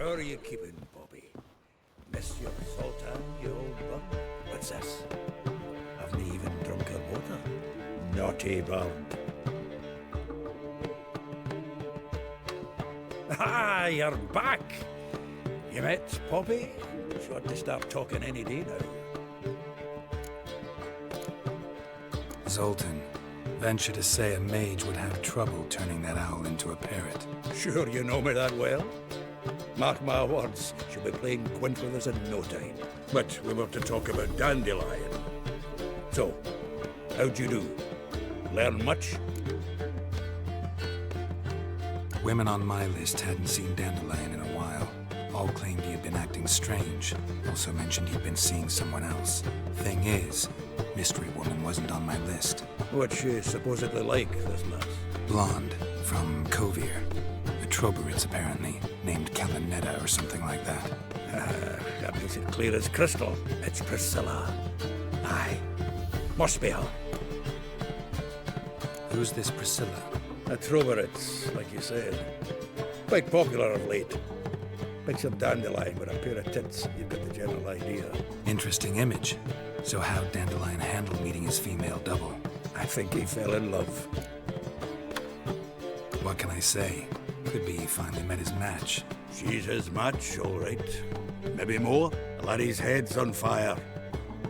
How are you keeping, Bobby? Miss your Sultan, you old bum? What's this? Haven't you even drunk her water? Naughty bird. Ah, you're back! You met Poppy? She ought to start talking any day now. Zoltan, venture to say a mage would have trouble turning that owl into a parrot. Sure you know me that well? Mark my words, she'll be playing quint with us in no time. But we were to talk about Dandelion. So, how'd you do? Learn much? Women on my list hadn't seen Dandelion in a while. All claimed he had been acting strange. Also mentioned he'd been seeing someone else. Thing is, Mystery Woman wasn't on my list. What's she supposedly like, this lass? Blonde, from Kovir. A Troberits, apparently, named Calinetta or something like that. That makes it clear as crystal. It's Priscilla. Aye. Must be her. Who's this Priscilla? A Troberits, like you said. Quite popular of late. Picture Dandelion with a pair of tits, you've got the general idea. Interesting image. So how'd Dandelion handle meeting his female double? I think he fell in love. What can I say? Could be he finally met his match. She's his match, all right. Maybe more. The laddie's head's on fire.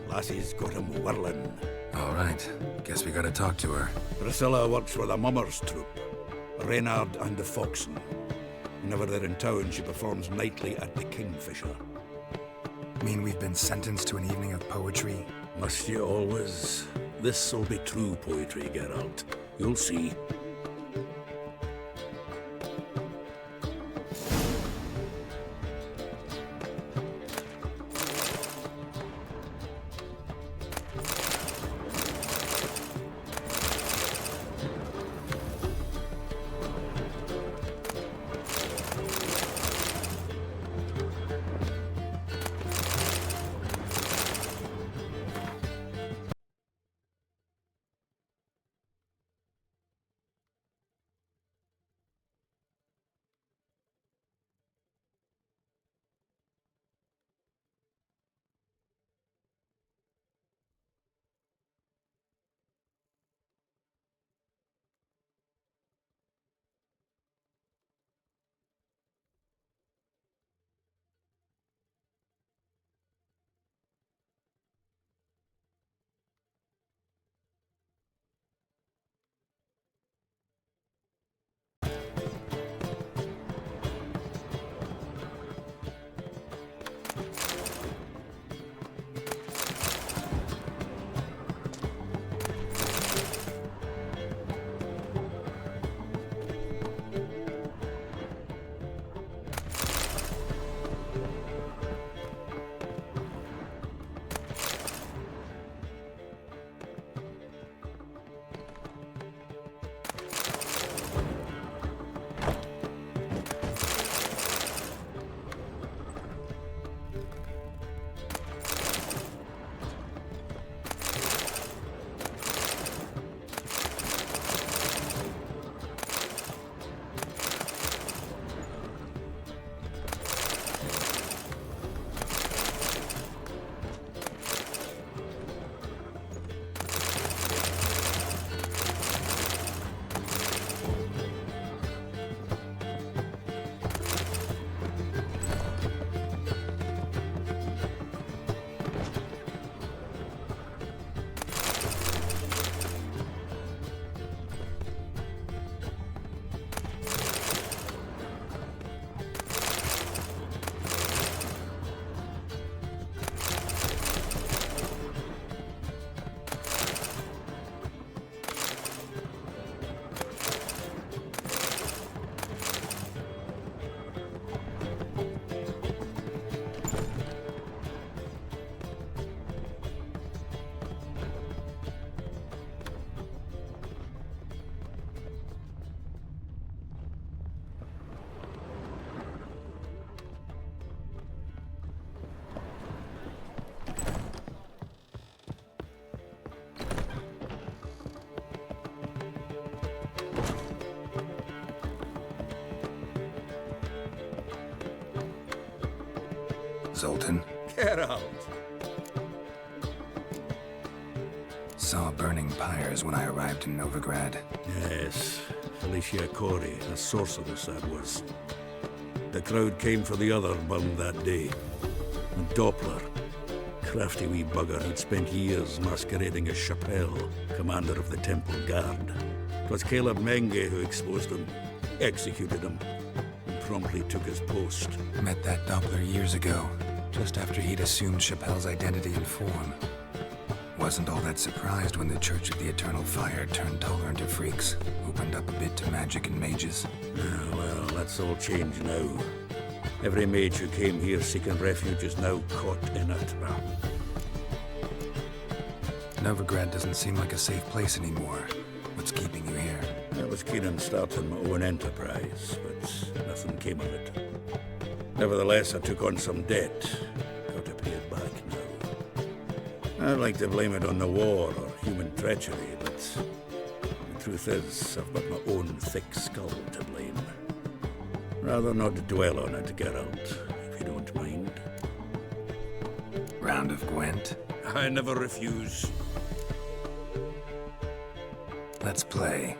Lassie's got him whirling. All right. Guess we gotta talk to her. Priscilla works for the Mummers troupe. Reynard and the Foxen. Whenever they're in town, she performs nightly at the Kingfisher. Mean we've been sentenced to an evening of poetry? Must you always? This'll be true poetry, Geralt. You'll see. Zoltan. Get out. Saw burning pyres when I arrived in Novigrad. Yes, Felicia Corey, a sorceress that was. The crowd came for the other bum that day. And Doppler, crafty wee bugger who'd spent years masquerading as Chappelle, commander of the Temple Guard. It was Caleb Menge who exposed him, executed him, and promptly took his post. Met that Doppler years ago, just after he'd assumed Chappelle's identity and form. Wasn't all that surprised when the Church of the Eternal Fire turned Toller into freaks, opened up a bit to magic and mages. Well, that's all changed now. Every mage who came here seeking refuge is now caught in a trap. Novigrad doesn't seem like a safe place anymore. What's keeping you here? I was keen on starting my own enterprise, but nothing came of it. Nevertheless, I took on some debt. Got to pay it back now. I'd like to blame it on the war or human treachery, but the truth is, I've got my own thick skull to blame. Rather not dwell on it, Geralt, if you don't mind. Round of Gwent? I never refuse. Let's play.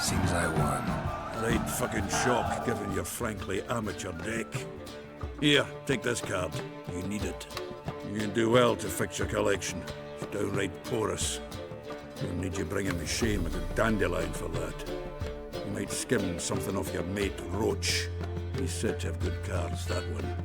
Seems I won. Right fucking shock, given your frankly amateur deck. Here, take this card. You need it. You can do well to fix your collection. It's downright porous. You'll need you bringing me shame and a dandelion for that. You might skim something off your mate, Roach. He's said to have good cards, that one.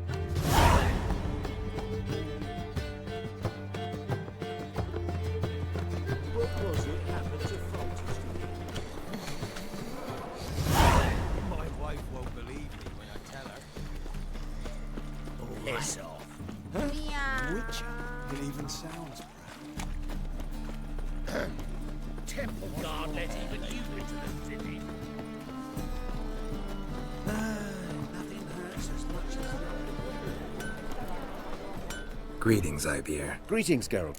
Piss off. Witcher. It even sounds proud. Temple Guard let even you into the city. Nothing hurts as much as Greetings, Ibeer. Greetings, Geralt.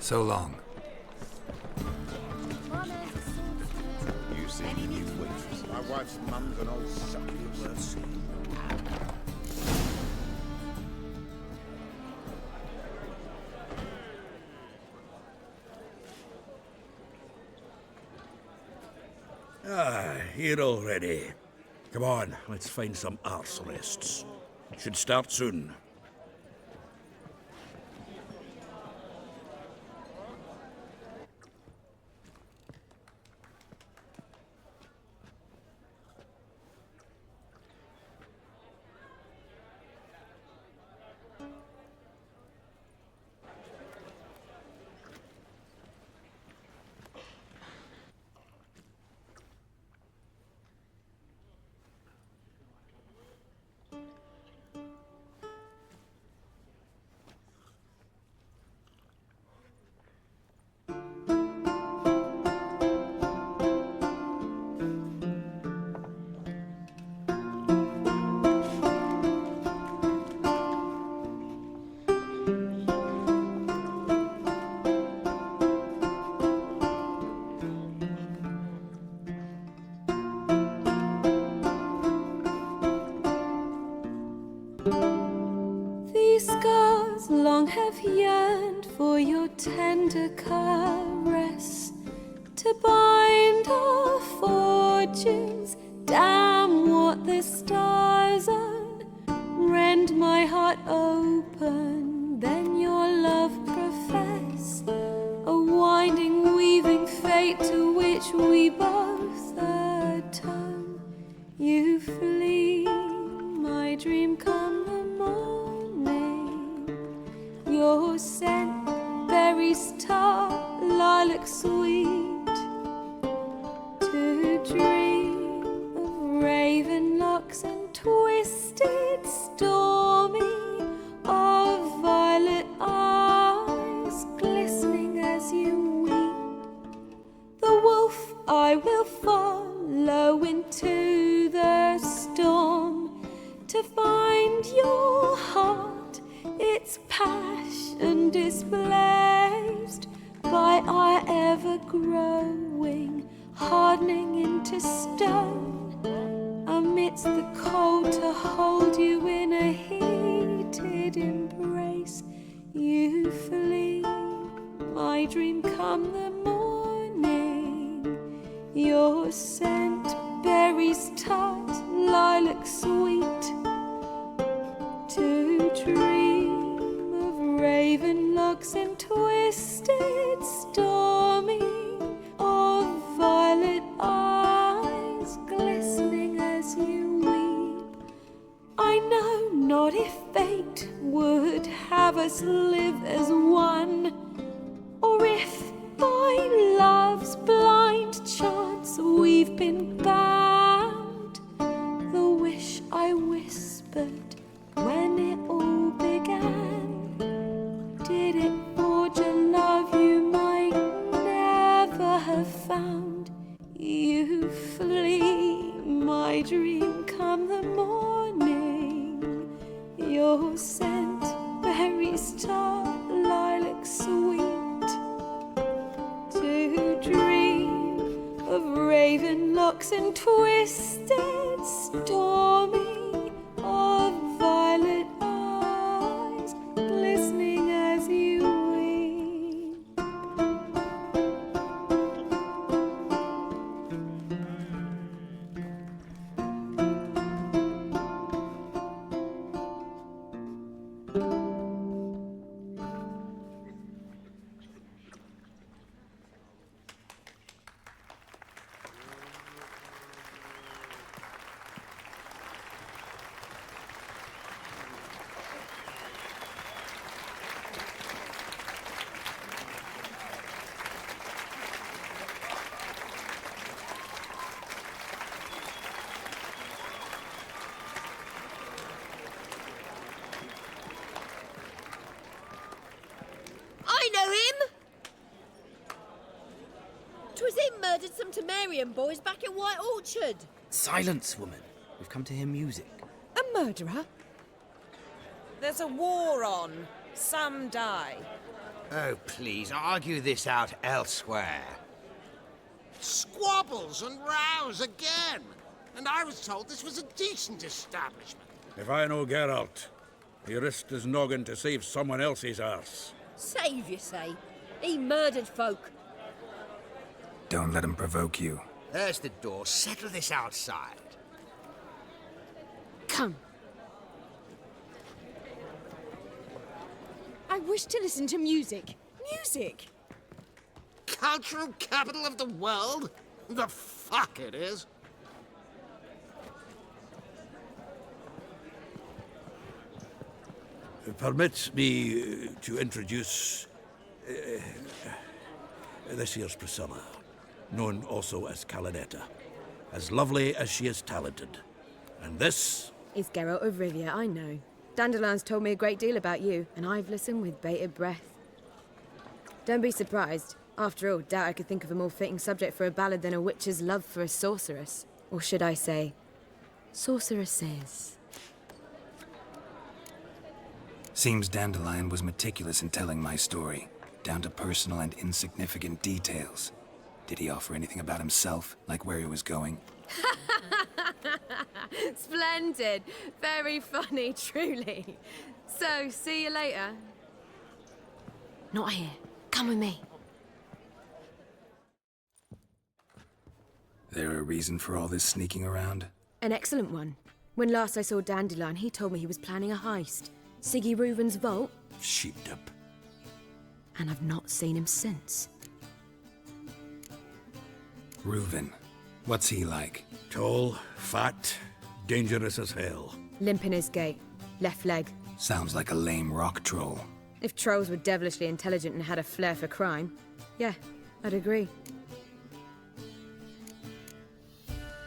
So long. You see the new waitress. My wife's mum's an old succubus worth seeing. Here already. Come on, let's find some arse rests. Should start soon. These scars long have yearned for your tender caress, to bind our fortunes. Damn what the stars own. Rend my heart open, then your love profess, a winding, weaving fate to which we both atone. You flee, my dream come the morning. Your scent, berries tart, lilac sweet. To dream of raven locks and twisted, stormy, of violet eyes glistening as you weep. The wolf I will follow into the storm, to find your heart, its passion displaced by our ever-growing, hardening into stone. Amidst the cold, to hold you in a heated embrace. You flee, my dream come the morning. Your scent, berries tart, lilac sweet. To dream of raven locks and twisted, stormy, of violet eyes glistening as you weep. I know not if fate would have us live as one, or if by love's blind chance we've been bound. The wish I whispered when it all began, did it forge a love you might never have found? You flee, my dream come the morning. Your scent, berries tart, lilac sweet. To dream of raven locks and twisted, stormy, of violet eyes glistening as you weep. I know him! 'Twas him murdered some Temerian boys back at White Orchard. Silence, woman. We've come to hear music. A murderer? There's a war on. Some die. Oh, please, argue this out elsewhere. Squabbles and rows again. And I was told this was a decent establishment. If I know Geralt, he risked his noggin to save someone else's arse. Save, you say? He murdered folk. Don't let him provoke you. There's the door. Settle this outside. Come. I wish to listen to music. Music! Cultural capital of the world? The fuck it is. Permit me to introduce this here's Priscilla, known also as Calinetta. As lovely as she is talented. And this... It's Geralt of Rivia, I know. Dandelion's told me a great deal about you, and I've listened with bated breath. Don't be surprised. After all, doubt I could think of a more fitting subject for a ballad than a witch's love for a sorceress. Or should I say, sorceresses. Seems Dandelion was meticulous in telling my story, down to personal and insignificant details. Did he offer anything about himself, like where he was going? Splendid. Very funny, truly. So, see you later. Not here. Come with me. There a reason for all this sneaking around? An excellent one. When last I saw Dandelion, he told me he was planning a heist. Siggy Reuven's vault. sheeped up. And I've not seen him since. Reuven. What's he like? Tall, fat, dangerous as hell. Limp in his gait. Left leg. Sounds like a lame rock troll. If trolls were devilishly intelligent and had a flair for crime, yeah, I'd agree.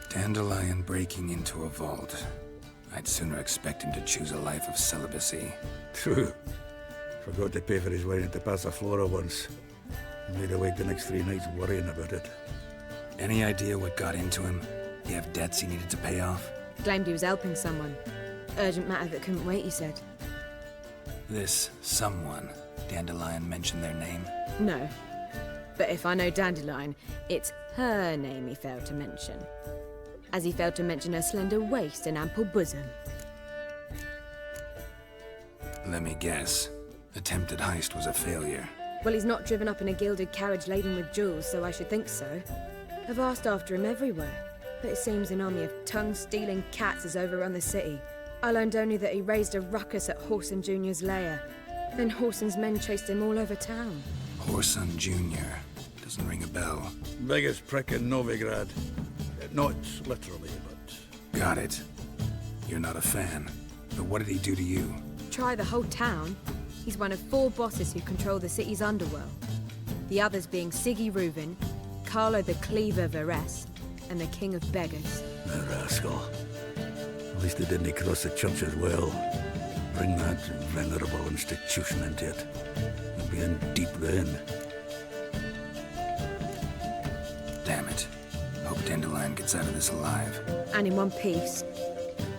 Dandelion breaking into a vault. I'd sooner expect him to choose a life of celibacy. True. Forgot to pay for his wine at the Passaflora once. Made awake the next 3 nights worrying about it. Any idea what got into him? He have debts he needed to pay off? Claimed he was helping someone. Urgent matter that couldn't wait, he said. This someone, Dandelion mentioned their name? No. But if I know Dandelion, it's her name he failed to mention. As he failed to mention her slender waist and ample bosom. Let me guess. Attempted heist was a failure. Well, he's not driven up in a gilded carriage laden with jewels, so I should think so. I've asked after him everywhere, but it seems an army of tongue-stealing cats has overrun the city. I learned only that he raised a ruckus at Whoreson Jr.'s lair. Then Whoreson's men chased him all over town. Whoreson Jr. Doesn't ring a bell. Biggest prick in Novigrad. Not literally, but... Got it. You're not a fan. But what did he do to you? Try the whole town. He's one of 4 bosses who control the city's underworld. The others being Siggy Reuven, Carlo the Cleaver Varese, and the King of Beggars. The rascal. At least he didn't cross the church as well. Bring that venerable institution into it. He'll be in deep then. Damn it. Hope Dandelion gets out of this alive. And in one piece.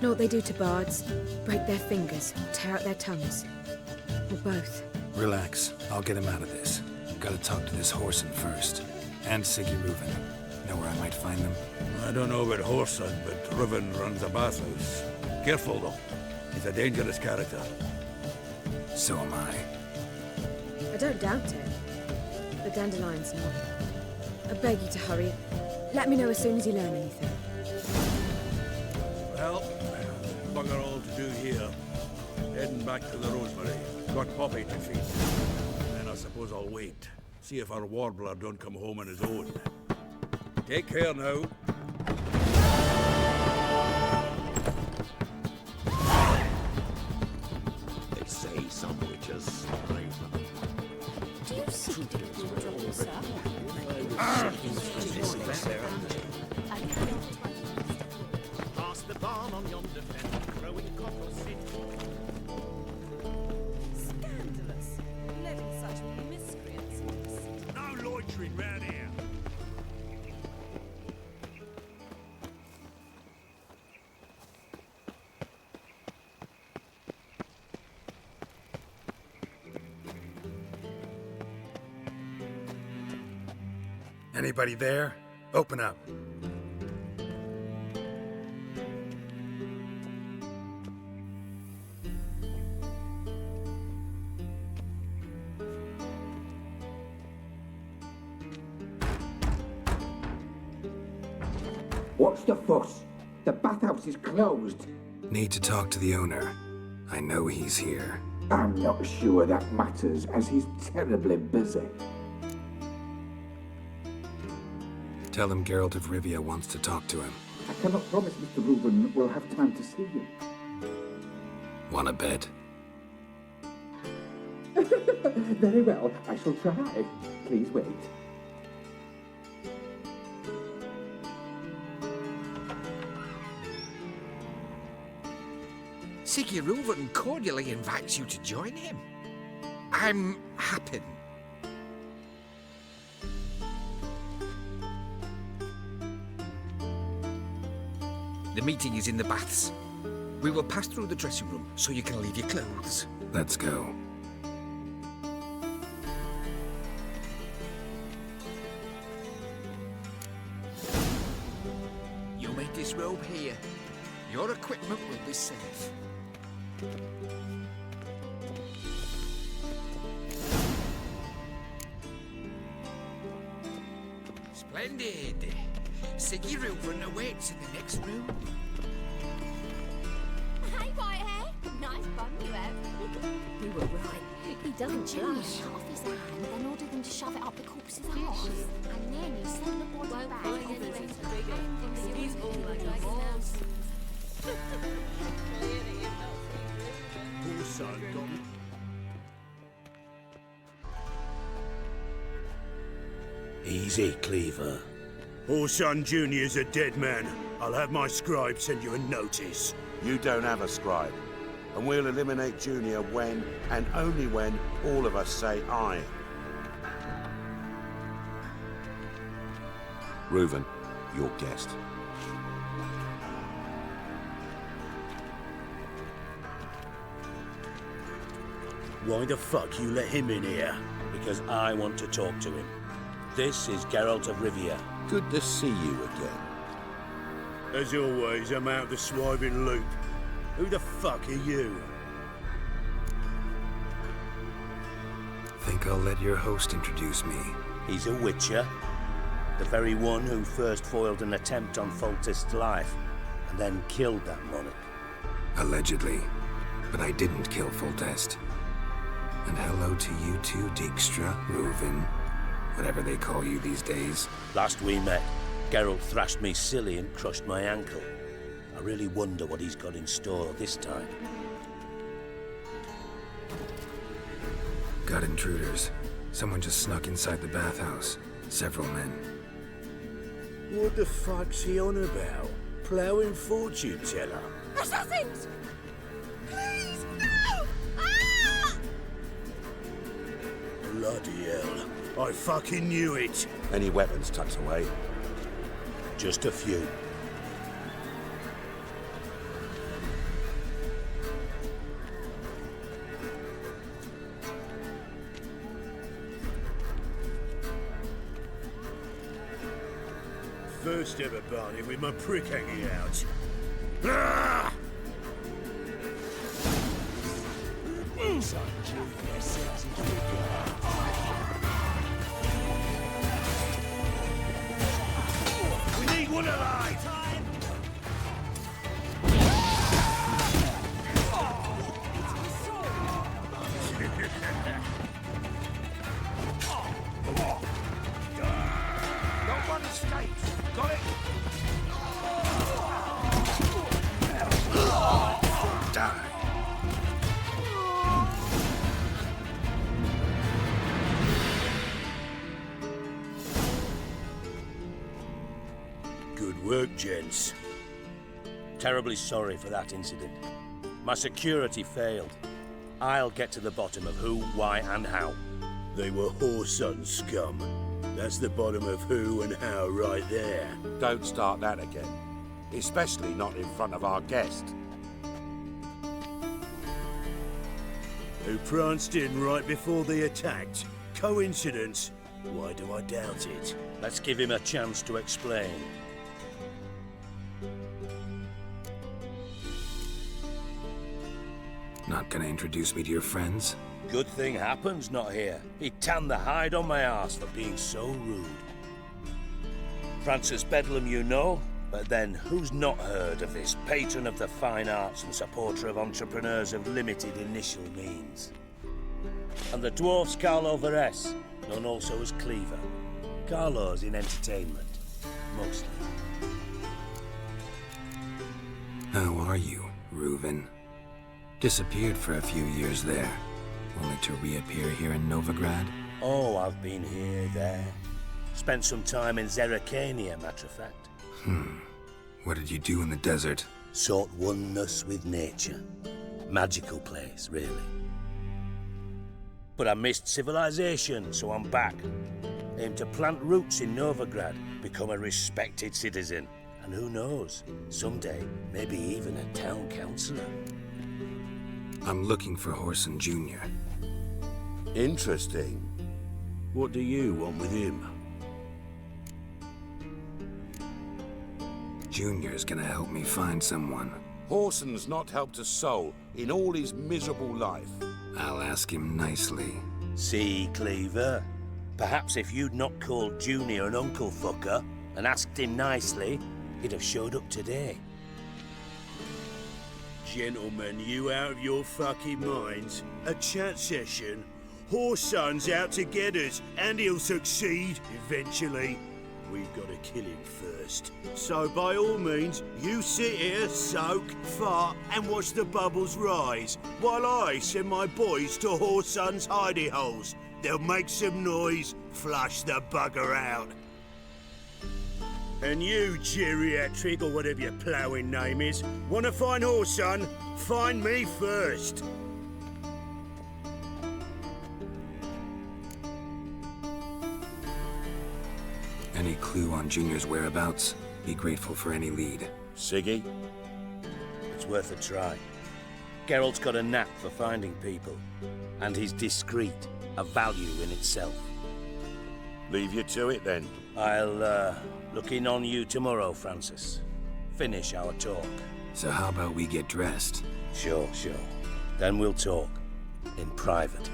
Know what they do to bards? Break their fingers, tear out their tongues. Or both. Relax. I'll get him out of this. Gotta talk to this Whoreson first. And Siggy Reuven. Know where I might find them? I don't know about Whoreson, but Reuven runs a bathhouse. Careful, though. He's a dangerous character. So am I. I don't doubt it. But Dandelion's not. I beg you to hurry. Let me know as soon as you learn anything. Well, bugger all to do here. Heading back to the Rosemary. Got Poppy to feed. Then I suppose I'll wait. See if our warbler don't come home on his own. Take care now. They say some witches brave them. Do you see Dick dropping, sir? Pass the barn on yonder fence, throwing cockle sit. Scandalous. Letting such miscreants exist. No loitering round here. Anybody there? Open up. What's the fuss? The bathhouse is closed. Need to talk to the owner. I know he's here. I'm not sure that matters, as he's terribly busy. Tell him Geralt of Rivia wants to talk to him. I cannot promise Mr. Reuven will have time to see you. Wanna bet? Very well, I shall try. Please wait. Siggy Reuven cordially invites you to join him. I'm happy. The meeting is in the baths. We will pass through the dressing room so you can leave your clothes. Let's go. You may disrobe here. Your equipment will be safe. Splendid. Siggy Reuven awaits in the next room. Hey, Whitehair. Nice bum you have. You were right. He doesn't Junior blush. cut off his hand, then ordered them to shove it up the corpse's arse. And then he sent the body Won't back. find anything bigger. He's all like a boss. Poor son, Easy, Cleaver. Orson Jr.'s a dead man. I'll have my scribe send you a notice. You don't have a scribe. And we'll eliminate Junior when, and only when, all of us say aye. Reuven, your guest. Why the fuck you let him in here? Because I want to talk to him. This is Geralt of Rivia. Good to see you again. As always, I'm out the swiving loop. Who the fuck are you? Think I'll let your host introduce me. He's a witcher. The very one who first foiled an attempt on Foltest's life, and then killed that monarch. Allegedly. But I didn't kill Foltest. And hello to you too, Dijkstra, Reuven, whatever they call you these days. Last we met, Geralt thrashed me silly and crushed my ankle. I really wonder what he's got in store this time. Got intruders. Someone just snuck inside the bathhouse. Several men. What the fuck's he on about? Ploughing fortune teller? Assassins! Please, no! Ah! Bloody hell. I fucking knew it. Any weapons tucked away? Just a few. First ever Barney with my prick hanging out. Ah! We need one alive! No one escapes. Got it? Die. Good work, gents. Terribly sorry for that incident. My security failed. I'll get to the bottom of who, why, and how. They were whoreson scum. That's the bottom of who and how right there. Don't start that again. Especially not in front of our guest. Who pranced in right before they attacked. Coincidence? Why do I doubt it? Let's give him a chance to explain. Not gonna introduce me to your friends? Good thing Happen's not here. He tanned the hide on my arse for being so rude. Francis Bedlam you know, but then who's not heard of this patron of the fine arts and supporter of entrepreneurs of limited initial means? And the dwarf's Carlo Veres, known also as Cleaver. Carlo's in entertainment, mostly. How are you, Reuven? Disappeared for a few years there, only to reappear here in Novigrad? Oh, I've been here, there. Spent some time in Zerrikania, matter of fact. What did you do in the desert? Sought oneness with nature. Magical place, really. But I missed civilization, so I'm back. Aim to plant roots in Novigrad, become a respected citizen. And who knows, someday, maybe even a town councillor. I'm looking for Horson Jr. Interesting. What do you want with him? Junior's gonna help me find someone. Horson's not helped a soul in all his miserable life. I'll ask him nicely. See, Cleaver? Perhaps if you'd not called Junior an uncle fucker and asked him nicely, he'd have showed up today. Gentlemen, you out of your fucking minds? A chat session? Horson's out to get us, and he'll succeed eventually. We've got to kill him first. So by all means, you sit here, soak, fart, and watch the bubbles rise, while I send my boys to Horson's hidey holes. They'll make some noise, flush the bugger out. And you, geriatric, or whatever your ploughing name is, want to find Horson? Find me first. Any clue on Junior's whereabouts? Be grateful for any lead. Siggy? It's worth a try. Geralt's got a knack for finding people. And he's discreet, a value in itself. Leave you to it, then. I'll, look in on you tomorrow, Francis. Finish our talk. So how about we get dressed? Sure. Then we'll talk. In private.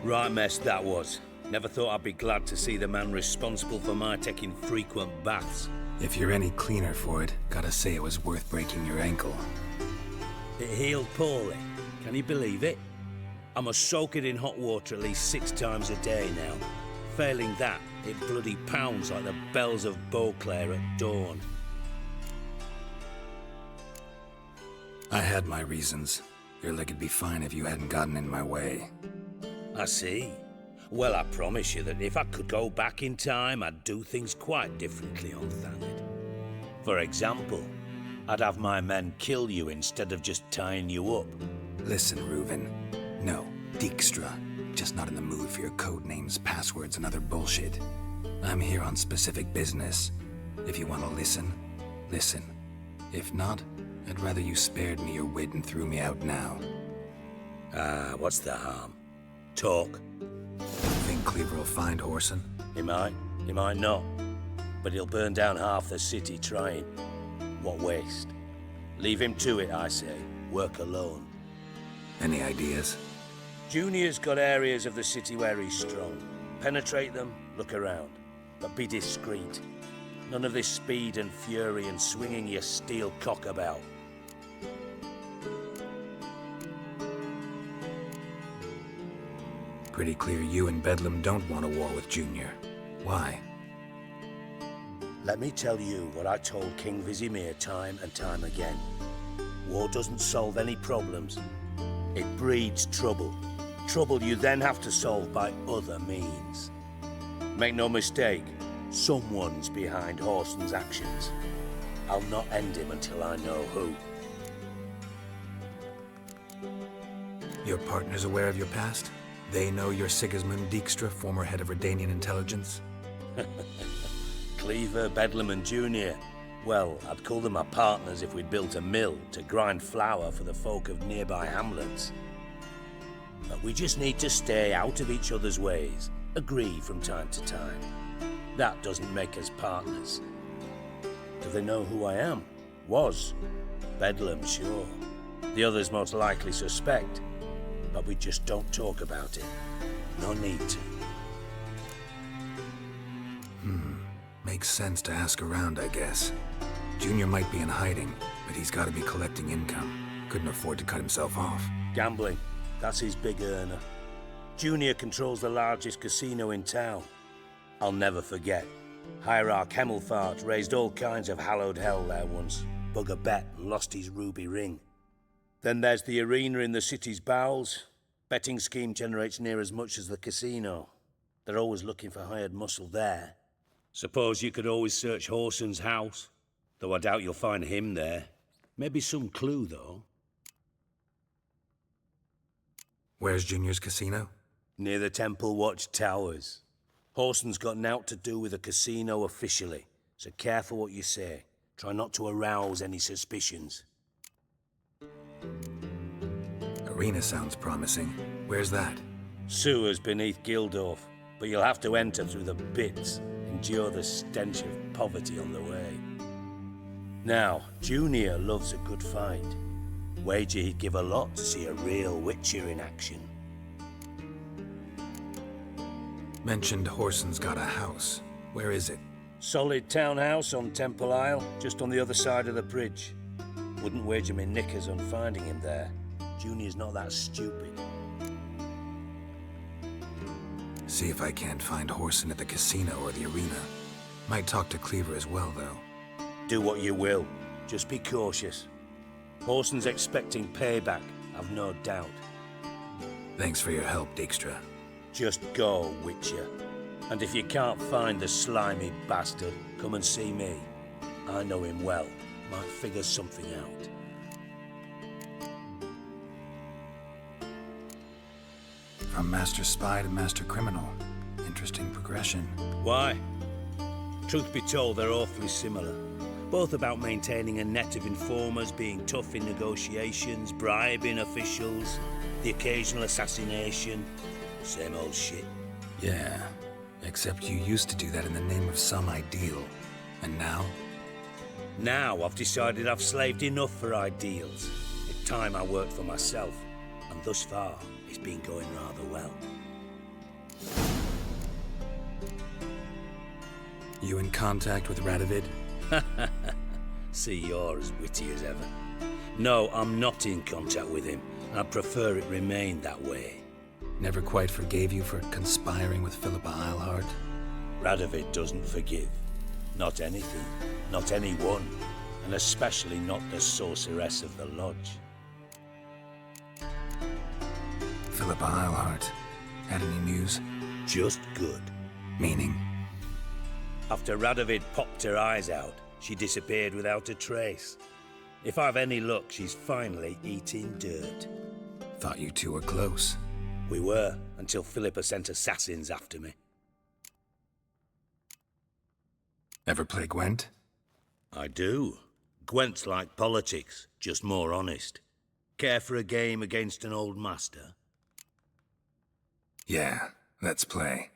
Right mess that was. Never thought I'd be glad to see the man responsible for my taking frequent baths. If you're any cleaner for it, gotta say it was worth breaking your ankle. It healed poorly. Can you believe it? I must soak it in hot water at least 6 times a day now. Failing that, it bloody pounds like the bells of Beauclair at dawn. I had my reasons. Your leg would be fine if you hadn't gotten in my way. I see. Well, I promise you that if I could go back in time, I'd do things quite differently on Thanedd. For example, I'd have my men kill you instead of just tying you up. Listen, Reuven. No, Dijkstra. Just not in the mood for your code names, passwords, and other bullshit. I'm here on specific business. If you want to listen, listen. If not, I'd rather you spared me your wit and threw me out now. What's the harm? Talk. Think Cleaver will find Horson? He might not. But he'll burn down half the city trying. What waste. Leave him to it, I say. Work alone. Any ideas? Junior's got areas of the city where he's strong. Penetrate them, look around. But be discreet. None of this speed and fury and swinging your steel cock about. Pretty clear you and Bedlam don't want a war with Junior. Why? Let me tell you what I told King Vizimir time and time again. War doesn't solve any problems. It breeds trouble. Trouble you then have to solve by other means. Make no mistake, someone's behind Horson's actions. I'll not end him until I know who. Your partner's aware of your past? They know you're Sigismund Dijkstra, former head of Redanian intelligence? Cleaver, Bedlam and Junior. Well, I'd call them my partners if we'd built a mill to grind flour for the folk of nearby hamlets. But we just need to stay out of each other's ways, agree from time to time. That doesn't make us partners. Do they know who I am? Was. Bedlam, sure. The others most likely suspect, but we just don't talk about it. No need to. Makes sense to ask around, I guess. Junior might be in hiding, but he's got to be collecting income. Couldn't afford to cut himself off. Gambling. That's his big earner. Junior controls the largest casino in town. I'll never forget. Hierarch Hemmelfart raised all kinds of hallowed hell there once. Bug a bet and lost his ruby ring. Then there's the arena in the city's bowels. Betting scheme generates near as much as the casino. They're always looking for hired muscle there. Suppose you could always search Horson's house, though I doubt you'll find him there. Maybe some clue, though. Where's Junior's casino? Near the Temple Watch Towers. Horson's got naught to do with the casino officially, so careful what you say. Try not to arouse any suspicions. Arena sounds promising. Where's that? Sewers beneath Gildorf, but you'll have to enter through the pits. Endure the stench of poverty on the way. Now, Junior loves a good fight. Wager he'd give a lot to see a real Witcher in action. Mentioned Horson's got a house. Where is it? Solid townhouse on Temple Isle, just on the other side of the bridge. Wouldn't wager me knickers on finding him there. Junior's not that stupid. See if I can't find Horson at the casino or the arena. Might talk to Cleaver as well, though. Do what you will. Just be cautious. Horson's expecting payback, I've no doubt. Thanks for your help, Dijkstra. Just go, Witcher. And if you can't find the slimy bastard, come and see me. I know him well. Might figure something out. From Master Spy to Master Criminal. Interesting progression. Why? Truth be told, they're awfully similar. Both about maintaining a net of informers, being tough in negotiations, bribing officials, the occasional assassination. Same old shit. Yeah, except you used to do that in the name of some ideal. And now? Now I've decided I've slaved enough for ideals. It's time I worked for myself. And thus far, it's been going rather well. You in contact with Radovid? See, you're as witty as ever. No, I'm not in contact with him. I'd prefer it remained that way. Never quite forgave you for conspiring with Philippa Eilhart? Radovid doesn't forgive. Not anything. Not anyone. And especially not the sorceress of the lodge. Philippa Eilhart. Had any news? Just good. Meaning? After Radovid popped her eyes out, she disappeared without a trace. If I've any luck, she's finally eating dirt. Thought you two were close. We were, until Philippa sent assassins after me. Ever play Gwent? I do. Gwent's like politics, just more honest. Care for a game against an old master? Yeah, let's play.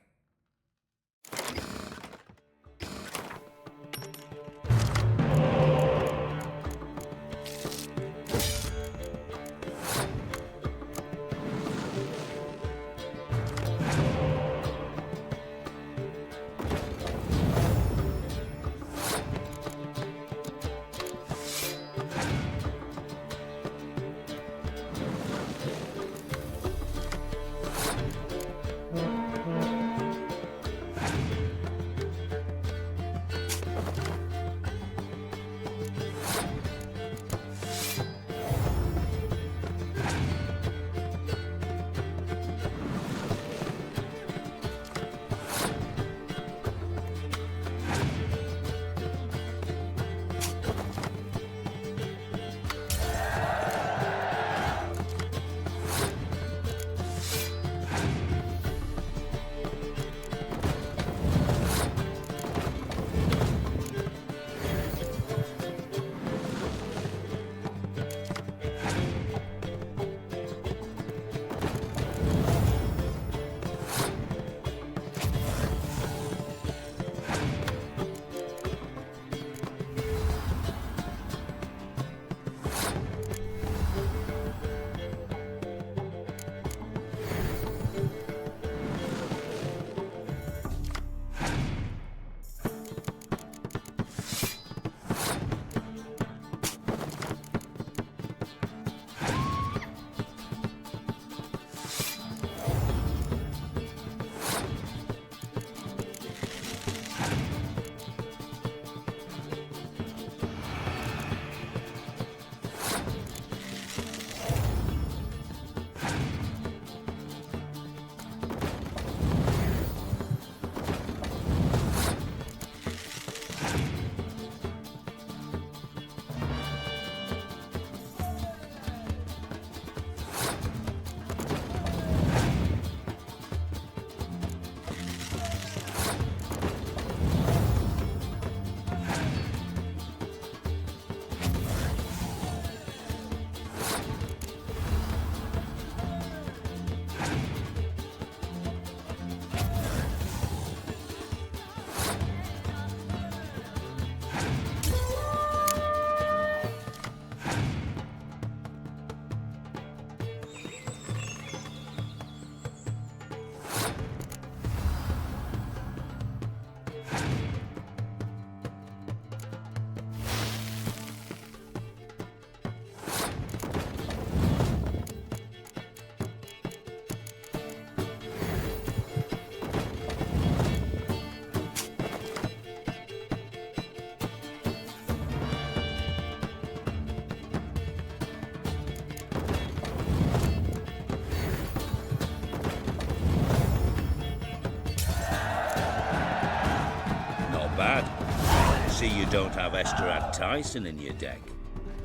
see you don't have Esterad Tyson in your deck.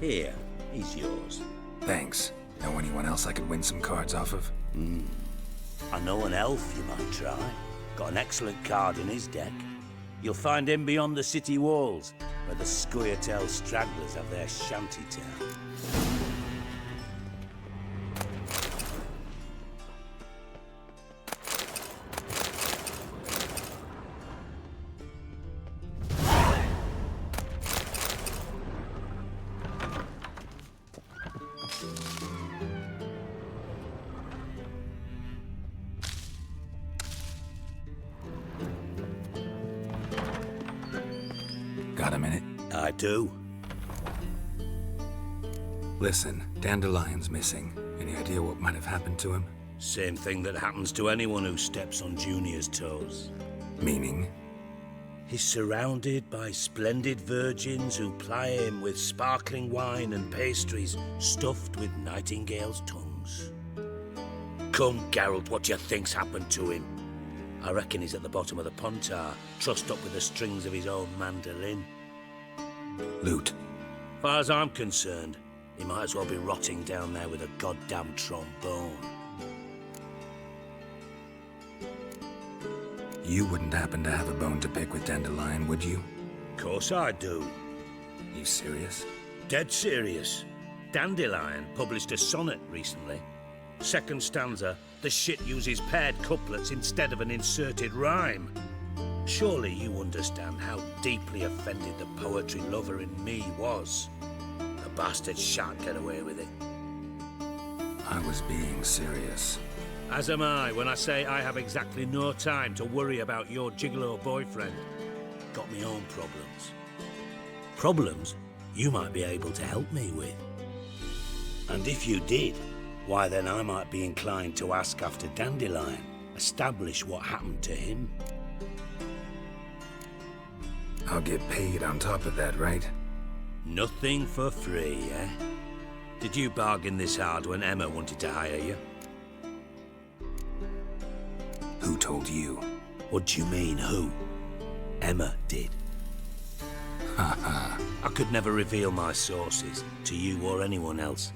Here, he's yours. Thanks. Know anyone else I could win some cards off of? I know an elf you might try. Got an excellent card in his deck. You'll find him beyond the city walls, where the Scoia'tael stragglers have their shanty town. Got a minute? I do. Listen, Dandelion's missing. Any idea what might have happened to him? Same thing that happens to anyone who steps on Junior's toes. Meaning? He's surrounded by splendid virgins who ply him with sparkling wine and pastries stuffed with nightingales' tongues. Come, Geralt, what do you think's happened to him? I reckon he's at the bottom of the Pontar, trussed up with the strings of his own mandolin. Loot. Far as I'm concerned, he might as well be rotting down there with a goddamn trombone. You wouldn't happen to have a bone to pick with Dandelion, would you? Of course I do. You serious? Dead serious. Dandelion published a sonnet recently. Second stanza, the shit uses paired couplets instead of an inserted rhyme. Surely you understand how deeply offended the poetry lover in me was. The bastard shan't get away with it. I was being serious. As am I when I say I have exactly no time to worry about your gigolo boyfriend. Got me own problems. Problems you might be able to help me with. And if you did, why then I might be inclined to ask after Dandelion, establish what happened to him. I'll get paid on top of that, right? Nothing for free, eh? Did you bargain this hard when Emma wanted to hire you? Who told you? What do you mean, who? Emma did. I could never reveal my sources to you or anyone else.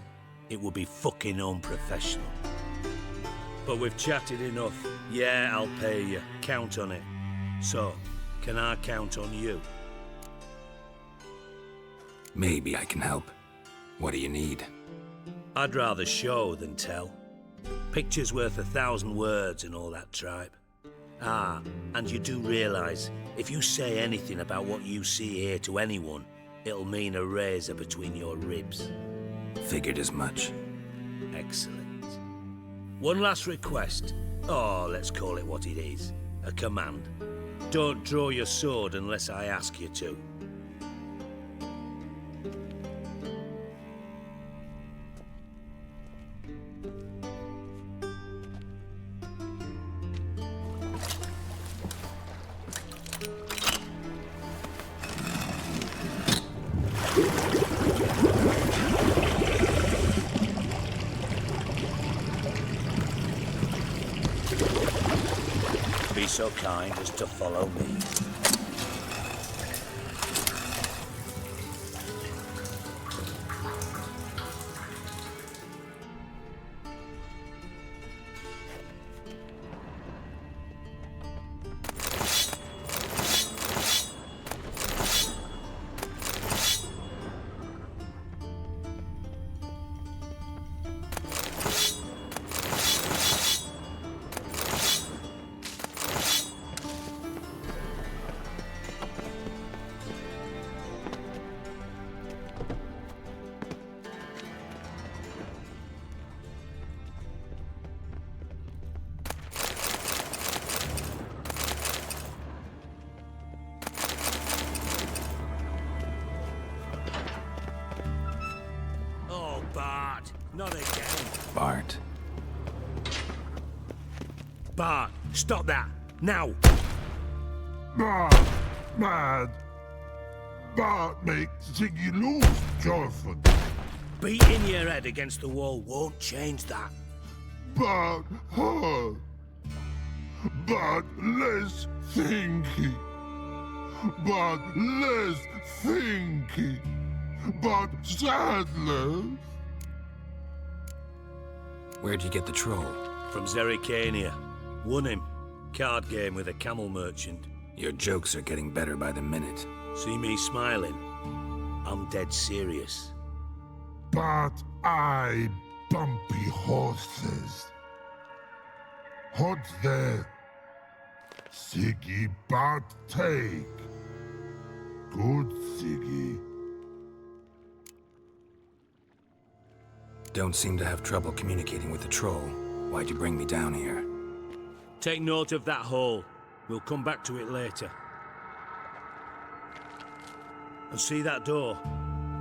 It would be fucking unprofessional. But we've chatted enough. Yeah, I'll pay you. Count on it. So, can I count on you? Maybe I can help. What do you need? I'd rather show than tell. Picture's worth 1,000 words and all that tripe. Ah, and you do realise, if you say anything about what you see here to anyone, it'll mean a razor between your ribs. Figured as much. Excellent. One last request. Oh, let's call it what it is. A command. Don't draw your sword unless I ask you to. Be so kind as to follow me. Bart, not again. Bart. Bart, stop that, now! Bart, man. Bart makes Ziggy lose, Jonathan. Beating your head against the wall won't change that. Bart hurt. Bart less thinky. but less thinky, but sadless. Where'd you get the troll? From Zerrikania. Won him. Card game with a camel merchant. Your jokes are getting better by the minute. See me smiling? I'm dead serious. But I bumpy horses. Hot there. Siggy but take. Good Siggy. Don't seem to have trouble communicating with the troll. Why'd you bring me down here? Take note of that hole. We'll come back to it later. And see that door?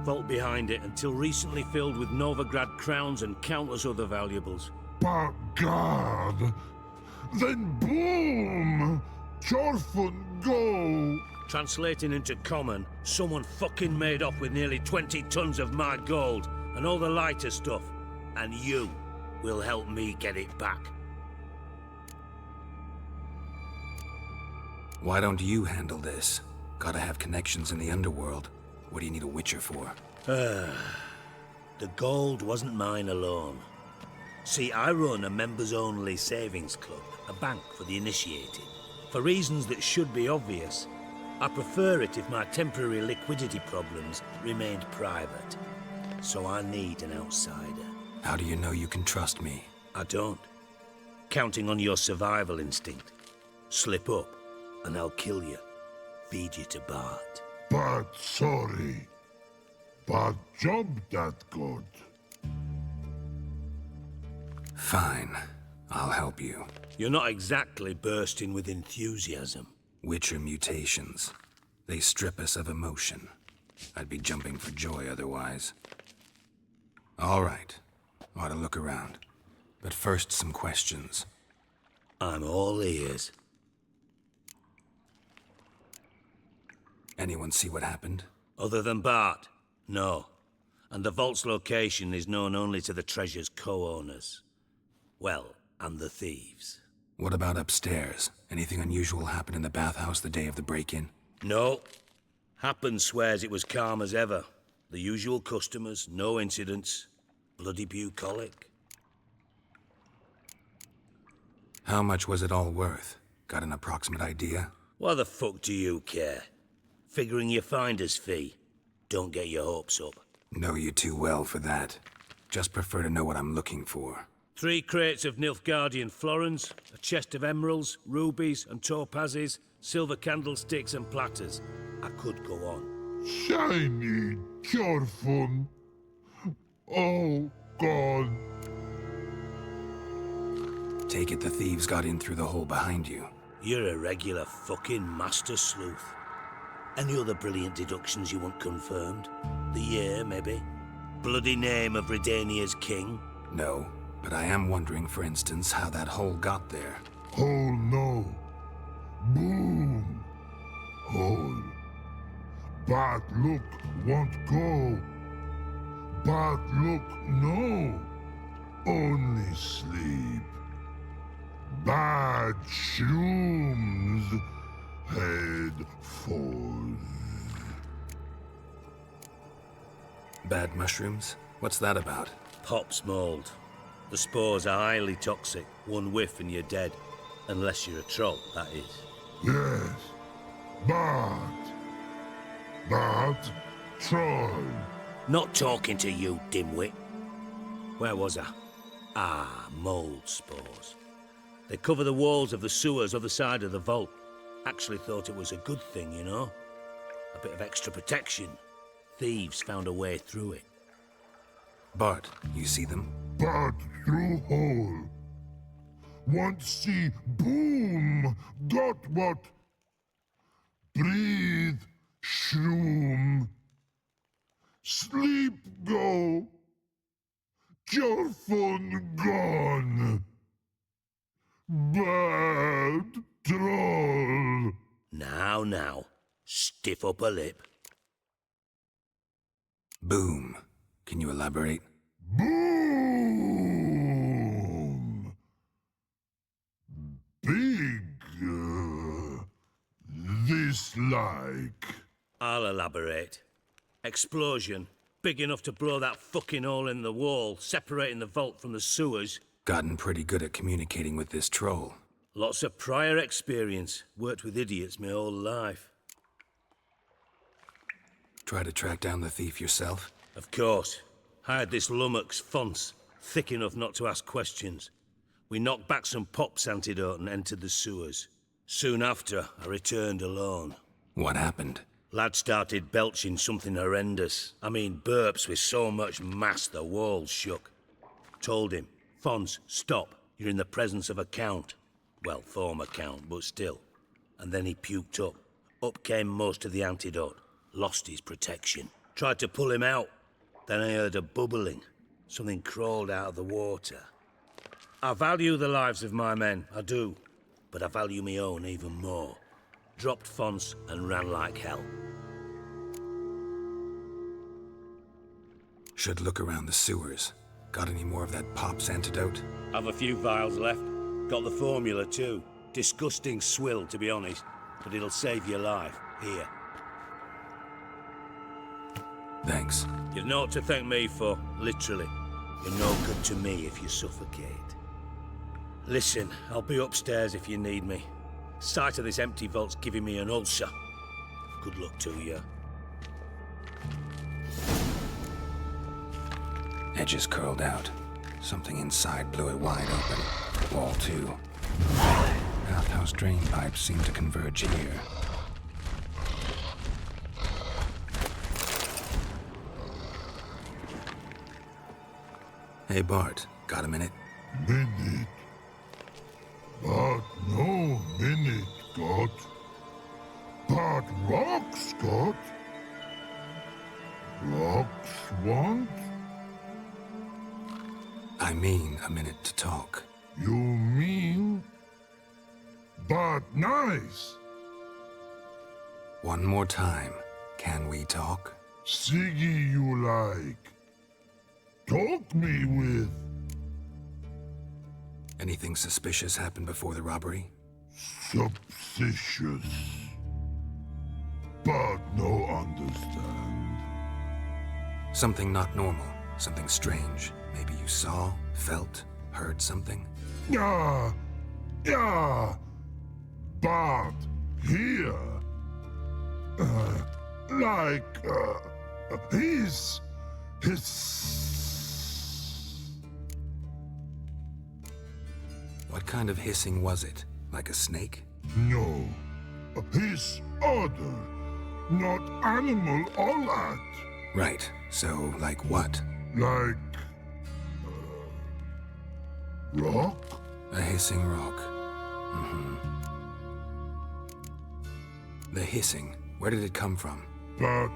Vault behind it, until recently filled with Novigrad crowns and countless other valuables. But God! Then boom! Chorfun go! Translating into common, someone fucking made off with nearly 20 tons of my gold and all the lighter stuff. And you will help me get it back. Why don't you handle this? Gotta have connections in the underworld. What do you need a witcher for? The gold wasn't mine alone. See, I run a members-only savings club, a bank for the initiated. For reasons that should be obvious, I prefer it if my temporary liquidity problems remained private. So I need an outsider. How do you know you can trust me? I don't. Counting on your survival instinct. Slip up, and I'll kill you. Feed you to Bart. But sorry. But job that good. Fine. I'll help you. You're not exactly bursting with enthusiasm. Witcher mutations. They strip us of emotion. I'd be jumping for joy otherwise. All right. Ought to look around. But first, some questions. I'm all ears. Anyone see what happened? Other than Bart? No. And the vault's location is known only to the treasure's co-owners. Well, and the thieves. What about upstairs? Anything unusual happen in the bathhouse the day of the break-in? No. Happen swears it was calm as ever. The usual customers, no incidents. Bloody bucolic. How much was it all worth? Got an approximate idea? Why the fuck do you care? Figuring your finder's fee. Don't get your hopes up. Know you too well for that. Just prefer to know what I'm looking for. 3 crates of Nilfgaardian florins, a chest of emeralds, rubies and topazes, silver candlesticks and platters. I could go on. Shiny Chorfun. Oh, God. Take it the thieves got in through the hole behind you. You're a regular fucking master sleuth. Any other brilliant deductions you want confirmed? The year, maybe? Bloody name of Redania's king? No, but I am wondering, for instance, how that hole got there. Hole no. Boom. Hole. But look won't go. But look no. Only sleep. Bad shrooms. Head falls. Bad mushrooms? What's that about? Pop's mold. The spores are highly toxic. One whiff and you're dead. Unless you're a troll, that is. Yes. But troll. Not talking to you, dimwit. Where was I? Ah, mold spores. They cover the walls of the sewers other side of the vault. Actually thought it was a good thing, you know? A bit of extra protection. Thieves found a way through it. Bart, you see them? But through hole. Want see boom. Got what? Breathe. Shroom. Sleep go. Your phone gone. Bad troll. Now. Stiff upper lip. Boom. Can you elaborate? Boom. Big. This this like? I'll elaborate. Explosion. Big enough to blow that fucking hole in the wall, separating the vault from the sewers. Gotten pretty good at communicating with this troll. Lots of prior experience. Worked with idiots my whole life. Try to track down the thief yourself? Of course. Hired this lummox, Fonce, thick enough not to ask questions. We knocked back some pop's antidote and entered the sewers. Soon after, I returned alone. What happened? Lad started belching something horrendous. I mean, burps with so much mass the walls shook. Told him, Fonce, stop. You're in the presence of a count. Well, former count, but still. And then he puked up. Up came most of the antidote. Lost his protection. Tried to pull him out. Then I heard a bubbling. Something crawled out of the water. I value the lives of my men, I do. But I value my own even more. Dropped Fonce and ran like hell. Should look around the sewers. Got any more of that pop's antidote? Have a few vials left. Got the formula too. Disgusting swill, to be honest. But it'll save your life. Here. Thanks. You've naught to thank me for, literally. You're no good to me if you suffocate. Listen, I'll be upstairs if you need me. Sight of this empty vault's giving me an ulcer. Good luck to you. Edges curled out. Something inside blew it wide open. Wall too. Bathhouse drain pipes seem to converge here. Hey Bart, got a minute? Minute? But no minute, got. But rocks, got. Rocks want? I mean a minute to talk. You mean? But nice. One more time. Can we talk? Siggy you like. Talk me with. Anything suspicious happened before the robbery? Suspicious. But no understand. Something not normal. Something strange. Maybe you saw, felt, heard something? Yeah. But here. His. What kind of hissing was it? Like a snake? No. His other. Not animal all that. Right. So, like what? Like... rock? A hissing rock. The hissing. Where did it come from? But...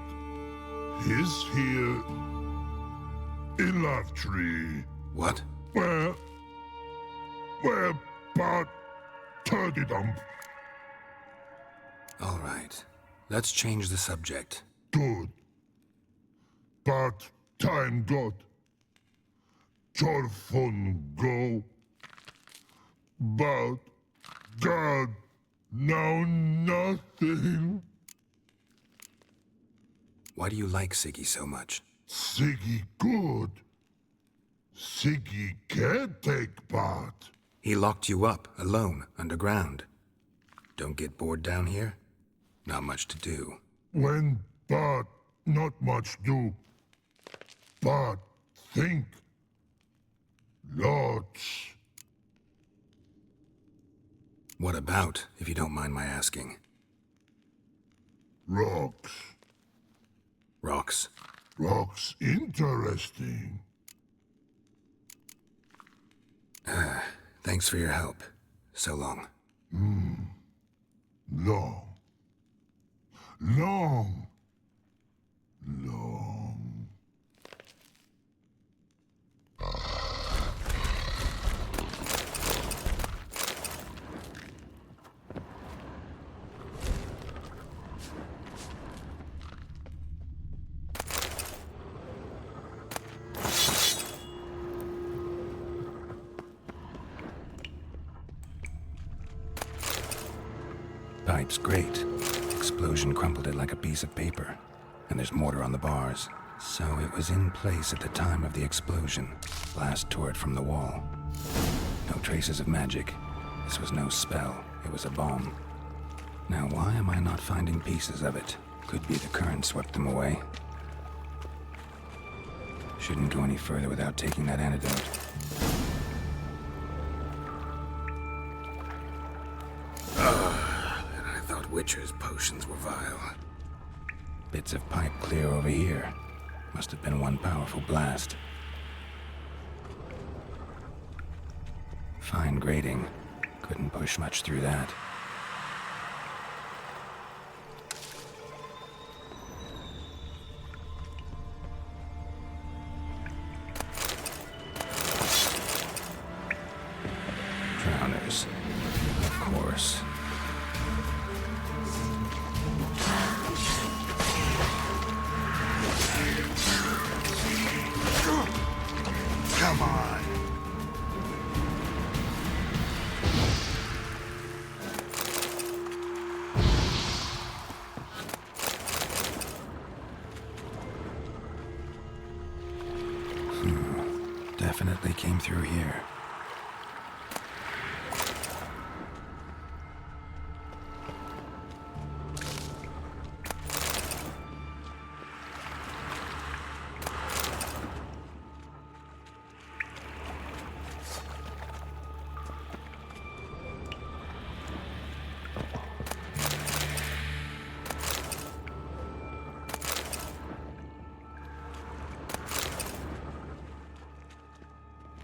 his here... in love tree. What? Where but... turdy dump. All right. Let's change the subject. Good. But time got. Torfun go. But God, now nothing. Why do you like Siggy so much? Siggy good. Siggy can't take part. He locked you up, alone, underground. Don't get bored down here? Not much to do. When but not much do. But think. Lots. What about, if you don't mind my asking? Rocks. Rocks? Rocks interesting. Thanks for your help. So long. Long. Long. Pipe's great. explosion crumpled it like a piece of paper, and there's mortar on the bars. So it was in place at the time of the explosion. Blast tore it from the wall. No traces of magic. This was no spell. It was a bomb. Now why am I not finding pieces of it? Could be the current swept them away. Shouldn't go any further without taking that antidote. And I thought Witcher's potions were vile. Bits of pipe clear over here. Must have been one powerful blast. Fine grating. Couldn't push much through that. Drowners. Of course. Come on. Definitely came through here.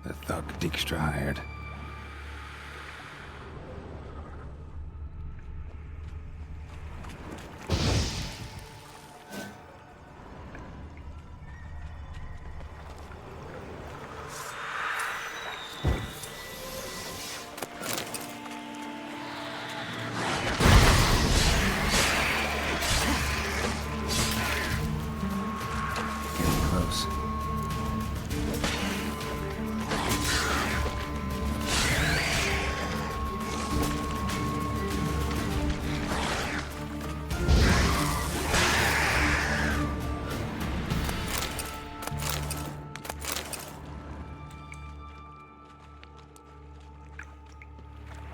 The thug Dijkstra hired. Getting close.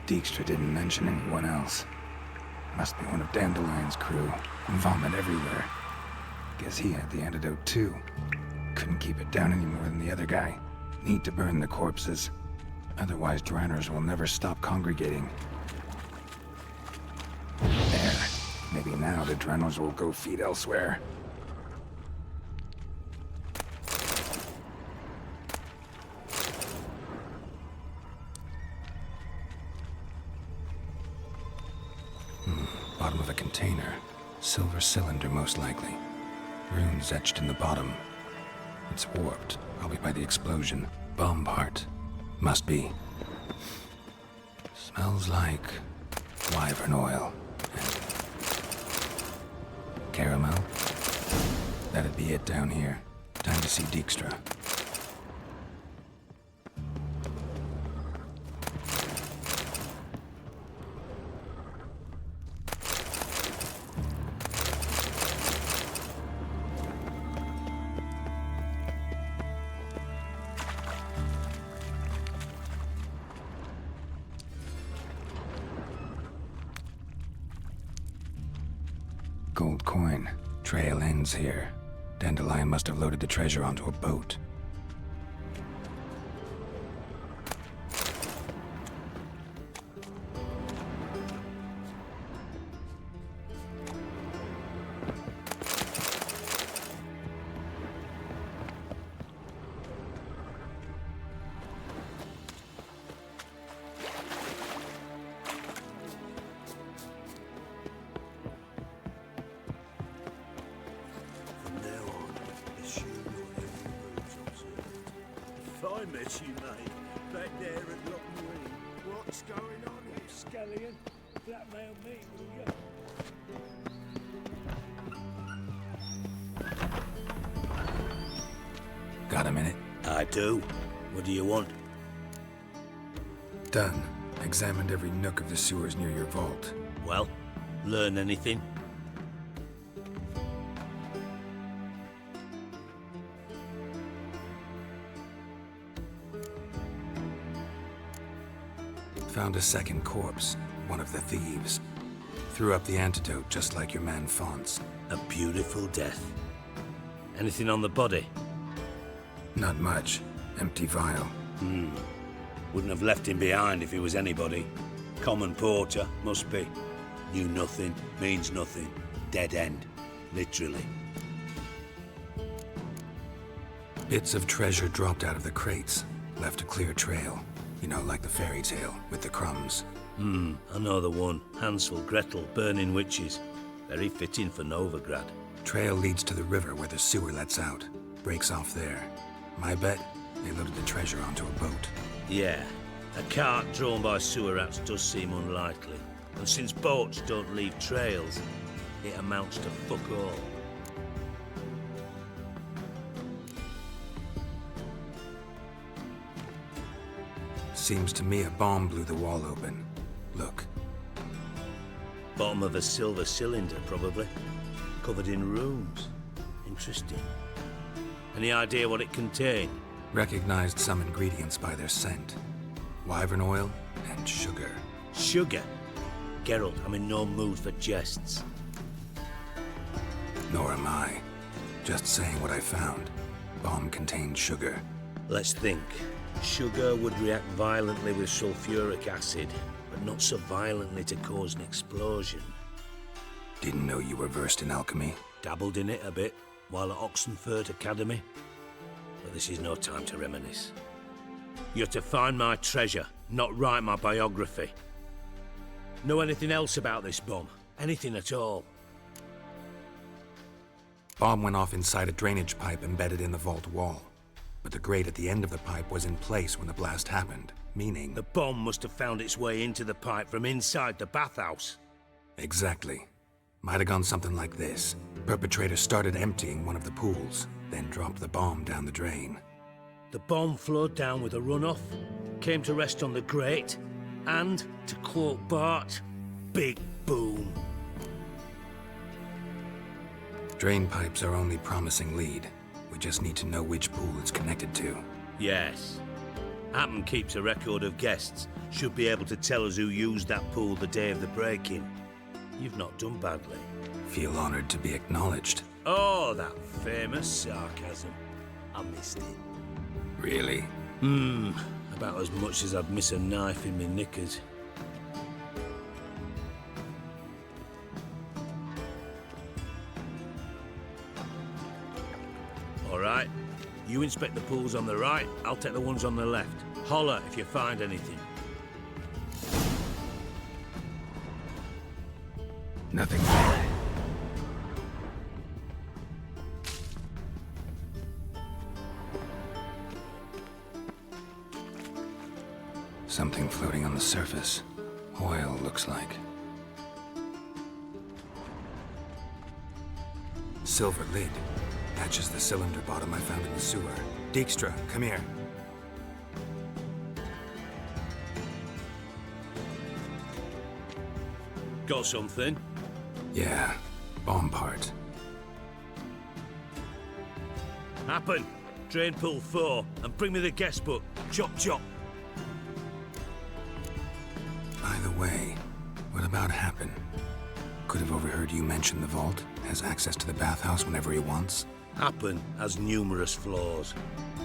Dijkstra didn't mention anyone else. Must be one of Dandelion's crew. Vomit everywhere. Guess he had the antidote too. Couldn't keep it down any more than the other guy. Need to burn the corpses. Otherwise, drowners will never stop congregating. There. Maybe now the drowners will go feed elsewhere. Bottom of a container. Silver cylinder, most likely. Runes etched in the bottom. It's warped, probably by the explosion. Bomb part. Must be. Smells like wyvern oil. And caramel. That'd be it down here. Time to see Dijkstra. Gold coin. Trail ends here. Dandelion must have loaded the treasure onto a boat. If I met you, mate, back there at Loch Marine, what's going on here, Scallion? Blackmail me, will you? Got a minute? I do. What do you want? Done. Examined every nook of the sewers near your vault. Well, learn anything? Found a second corpse, one of the thieves. Threw up the antidote just like your man Fonts. A beautiful death. Anything on the body? Not much. Empty vial. Wouldn't have left him behind if he was anybody. Common porter, must be. Knew nothing, means nothing. Dead end. Literally. Bits of treasure dropped out of the crates. Left a clear trail. You know, like the fairy tale, with the crumbs. I know the one. Hansel, Gretel, burning witches. Very fitting for Novigrad. Trail leads to the river where the sewer lets out. Breaks off there. My bet, they loaded the treasure onto a boat. Yeah. A cart drawn by sewer rats does seem unlikely. And since boats don't leave trails, it amounts to fuck all. Seems to me a bomb blew the wall open. Look. Bottom of a silver cylinder, probably. Covered in runes. Interesting. Any idea what it contained? Recognized some ingredients by their scent. Wyvern oil and sugar. Sugar? Geralt, I'm in no mood for jests. Nor am I. Just saying what I found. Bomb contained sugar. Let's think. Sugar would react violently with sulfuric acid, but not so violently to cause an explosion. Didn't know you were versed in alchemy. Dabbled in it a bit, while at Oxenford Academy. But this is no time to reminisce. You're to find my treasure, not write my biography. Know anything else about this bomb? Anything at all? Bomb went off inside a drainage pipe embedded in the vault wall. But the grate at the end of the pipe was in place when the blast happened, meaning... The bomb must have found its way into the pipe from inside the bathhouse. Exactly. Might have gone something like this. Perpetrator started emptying one of the pools, then dropped the bomb down the drain. The bomb flowed down with a runoff, came to rest on the grate, and, to quote Bart, big boom. Drain pipes are only promising lead. We just need to know which pool it's connected to. Yes. Hammond keeps a record of guests. Should be able to tell us who used that pool the day of the break-in. You've not done badly. Feel honored to be acknowledged. Oh, that famous sarcasm. I missed it. Really? About as much as I'd miss a knife in my knickers. All right. You inspect the pools on the right, I'll take the ones on the left. Holler if you find anything. Nothing. Something floating on the surface. Oil, looks like. Silver lid. Matches the cylinder bottom I found in the sewer. Dijkstra, come here. Got something? Yeah, bomb part. Happen. Drain pool 4, and bring me the guest book. Chop chop. By the way, what about Happen? Could have overheard you mention the vault. Has access to the bathhouse whenever he wants. Happen has numerous flaws.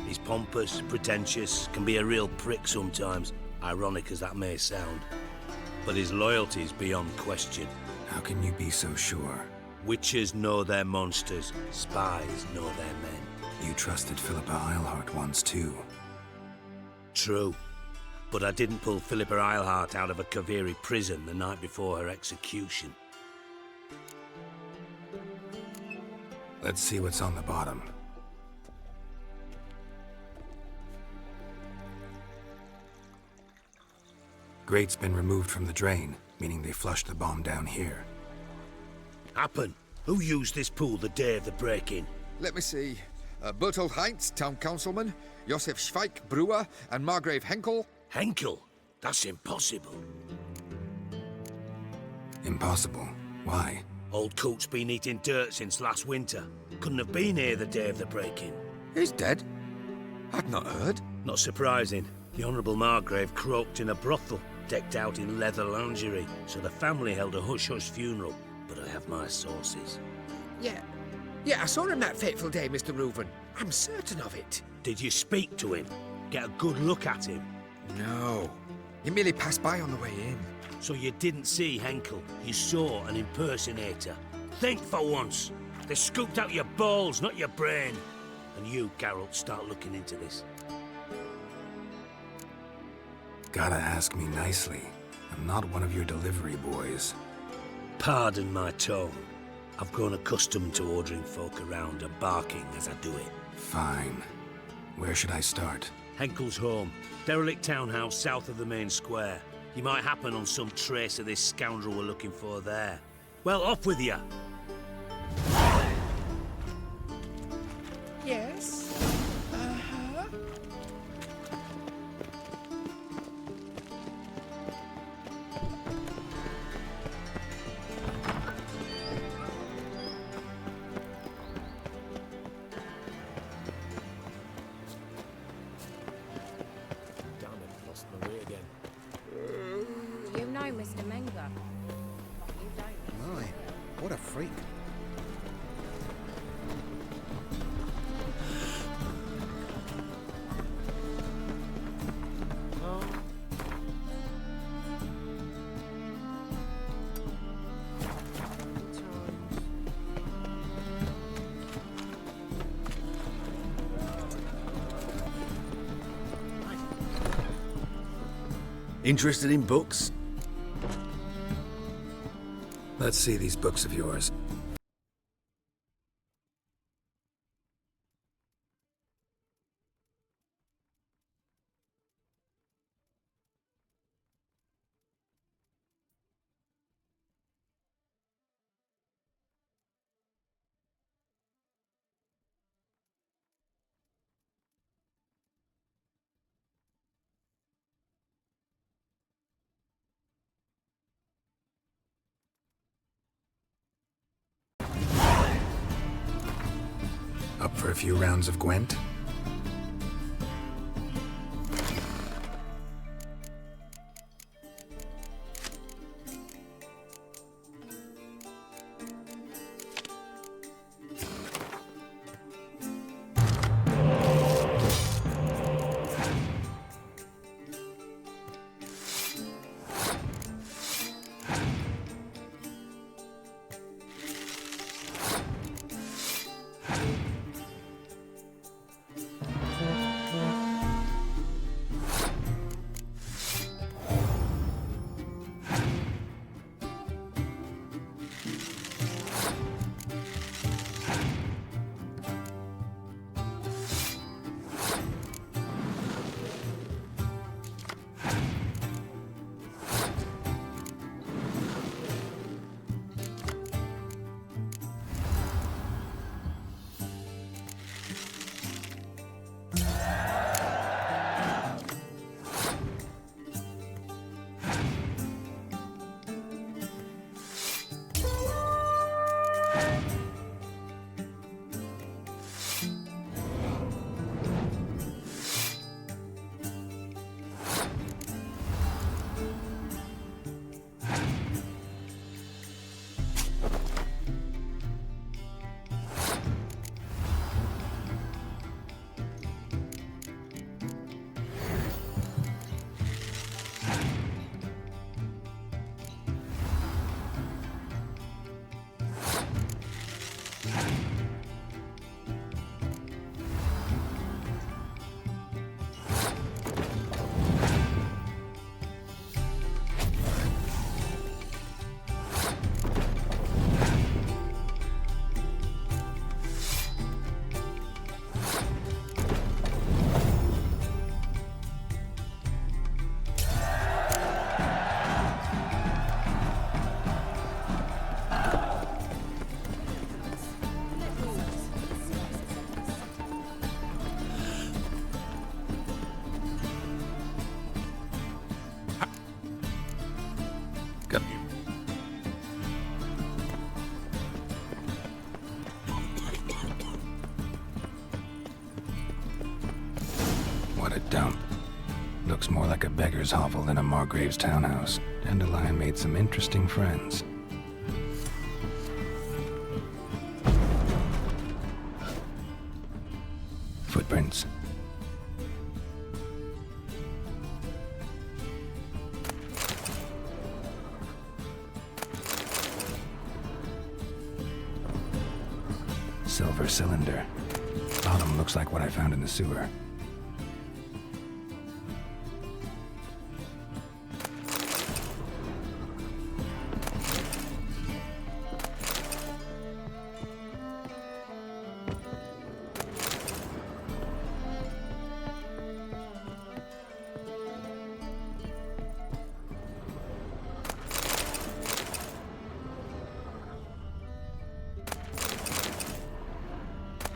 He's pompous, pretentious, can be a real prick sometimes, ironic as that may sound. But his loyalty's beyond question. How can you be so sure? Witches know their monsters, spies know their men. You trusted Philippa Eilhart once too. True. But I didn't pull Philippa Eilhart out of a Kaviri prison the night before her execution. Let's see what's on the bottom. Grate's been removed from the drain, meaning they flushed the bomb down here. Happen. Who used this pool the day of the break-in? Let me see. Bertold Heinz, town councilman, Josef Schweik, brewer, and Margrave Henkel. Henkel? That's impossible. Impossible? Why? Old Coot's been eating dirt since last winter. Couldn't have been here the day of the break-in. He's dead? I'd not heard. Not surprising. The Honourable Margrave croaked in a brothel. decked out in leather lingerie, so the family held a hush-hush funeral. But I have my sources. Yeah, I saw him that fateful day, Mr. Reuven. I'm certain of it. Did you speak to him? Get a good look at him? No. He merely passed by on the way in. So you didn't see Henkel, you saw an impersonator. Think for once. They scooped out your balls, not your brain. And you, Geralt, start looking into this. Gotta ask me nicely. I'm not one of your delivery boys. Pardon my tone. I've grown accustomed to ordering folk around and barking as I do it. Fine. Where should I start? Henkel's home. Derelict townhouse south of the main square. You might happen on some trace of this scoundrel we're looking for there. Well, off with you. Yes? Uh-huh. Damn it, lost my way again. You know Mr. Menger. You don't. My, what a freak. Interested in books? Let's see these books of yours. Up for a few rounds of Gwent? Looks more like a beggar's hovel than a Margrave's townhouse. Dandelion made some interesting friends. Footprints. Silver cylinder. Bottom looks like what I found in the sewer.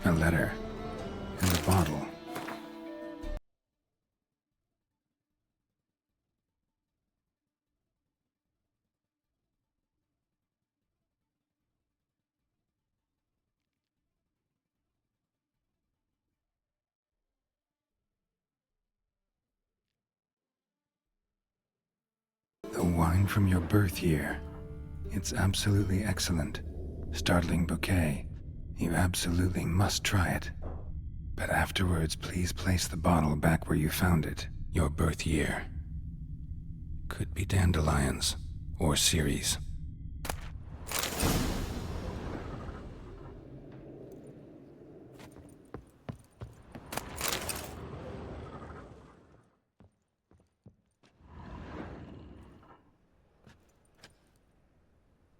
A letter. And a bottle. The wine from your birth year. It's absolutely excellent. Startling bouquet. You absolutely must try it. But afterwards, please place the bottle back where you found it. Your birth year. Could be dandelions. Or Ceres.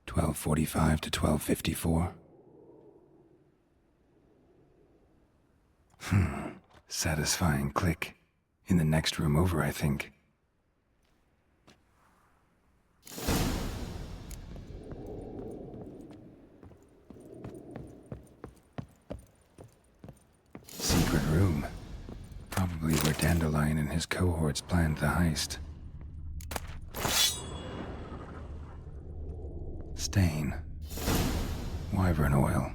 $12:45 to $12:54. Satisfying click. In the next room over, I think. Secret room. Probably where Dandelion and his cohorts planned the heist. Stain. Wyvern oil.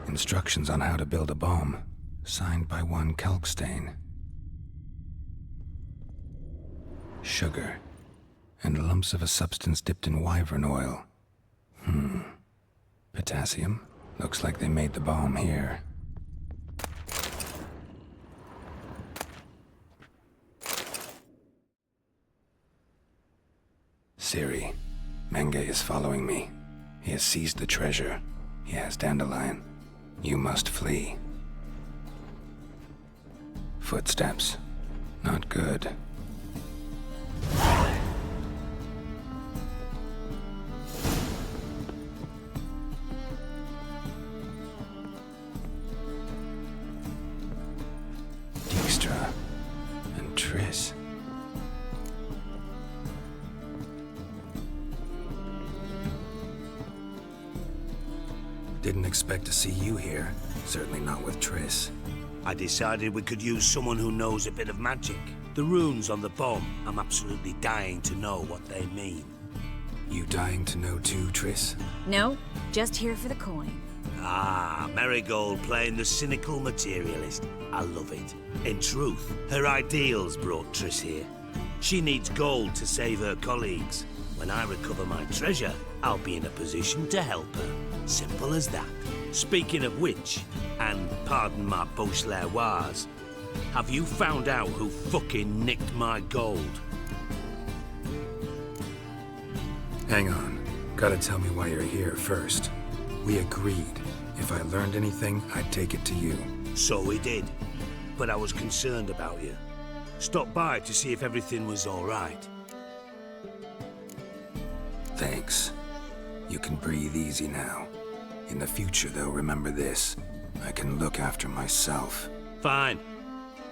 Instructions on how to build a bomb, signed by one Kalkstain. Sugar, and lumps of a substance dipped in wyvern oil. Potassium? Looks like they made the bomb here. Ciri, Menge is following me. He has seized the treasure. He has Dandelion. You must flee. Footsteps. Not good. Dijkstra and Triss. Didn't expect to see you here. Certainly not with Triss. I decided we could use someone who knows a bit of magic. The runes on the bomb, I'm absolutely dying to know what they mean. You dying to know too, Triss? No, just here for the coin. Ah, Marigold playing the cynical materialist. I love it. In truth, her ideals brought Triss here. She needs gold to save her colleagues. When I recover my treasure, I'll be in a position to help her. Simple as that. Speaking of which, and pardon my Beauclervoise, have you found out who fucking nicked my gold? Hang on. Gotta tell me why you're here first. We agreed. If I learned anything, I'd take it to you. So we did. But I was concerned about you. Stopped by to see if everything was all right. Thanks. You can breathe easy now. In the future, though, remember this. I can look after myself. Fine.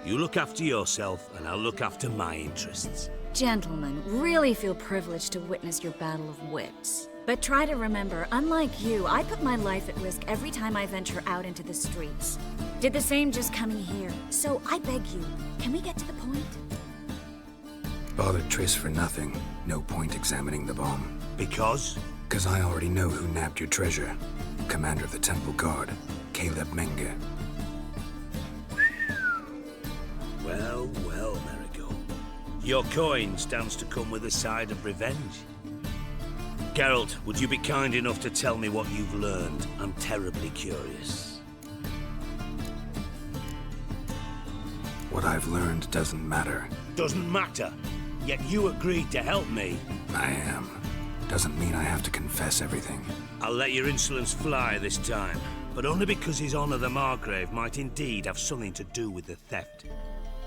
You look after yourself, and I'll look after my interests. Gentlemen, really feel privileged to witness your battle of wits. But try to remember, unlike you, I put my life at risk every time I venture out into the streets. Did the same just coming here. So I beg you, can we get to the point? Bothered Triss for nothing. No point examining the bomb. Because? Because I already know who nabbed your treasure. Commander of the Temple Guard, Caleb Menge. Your coin stands to come with a side of revenge. Geralt, would you be kind enough to tell me what you've learned? I'm terribly curious. What I've learned doesn't matter. Doesn't matter? Yet you agreed to help me. I am. Doesn't mean I have to confess everything. I'll let your insolence fly this time, but only because His Honor the Margrave might indeed have something to do with the theft.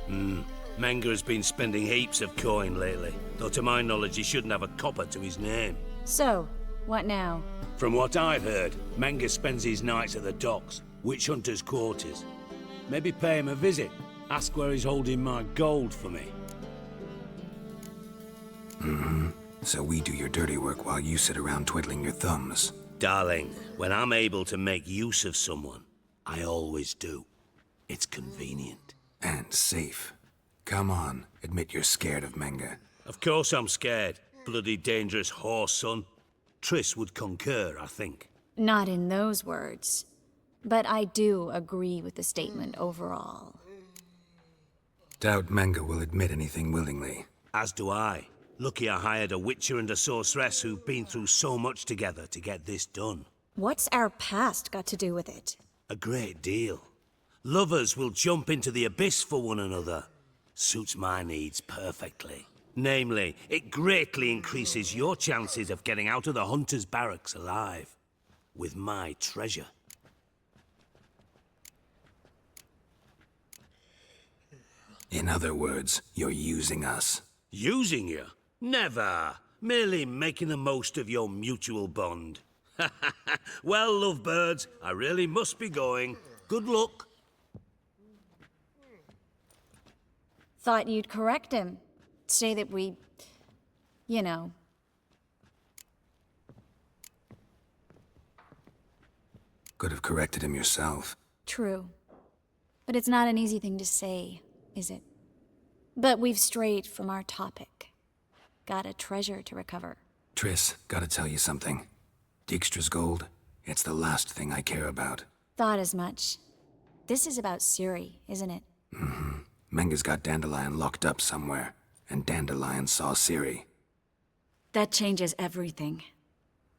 Menga has been spending heaps of coin lately, though to my knowledge he shouldn't have a copper to his name. So, what now? From what I've heard, Menga spends his nights at the docks, witch hunters' quarters. Maybe pay him a visit. Ask where he's holding my gold for me. So we do your dirty work while you sit around twiddling your thumbs. Darling, when I'm able to make use of someone, I always do. It's convenient. And safe. Come on, admit you're scared of Menga. Of course I'm scared. Bloody dangerous horse, son. Triss would concur, I think. Not in those words. But I do agree with the statement overall. Doubt Menga will admit anything willingly. As do I. Lucky I hired a witcher and a sorceress who've been through so much together to get this done. What's our past got to do with it? A great deal. Lovers will jump into the abyss for one another. Suits my needs perfectly. Namely, it greatly increases your chances of getting out of the hunter's barracks alive. With my treasure. In other words, you're using us. Using you? Never. Merely making the most of your mutual bond. Well, lovebirds, I really must be going. Good luck. Thought you'd correct him. Say that we... you know... Could have corrected him yourself. True. But it's not an easy thing to say, is it? But we've strayed from our topic. Got a treasure to recover. Triss, gotta tell you something. Dijkstra's gold, it's the last thing I care about. Thought as much. This is about Ciri, isn't it? Menga's got Dandelion locked up somewhere, and Dandelion saw Ciri. That changes everything.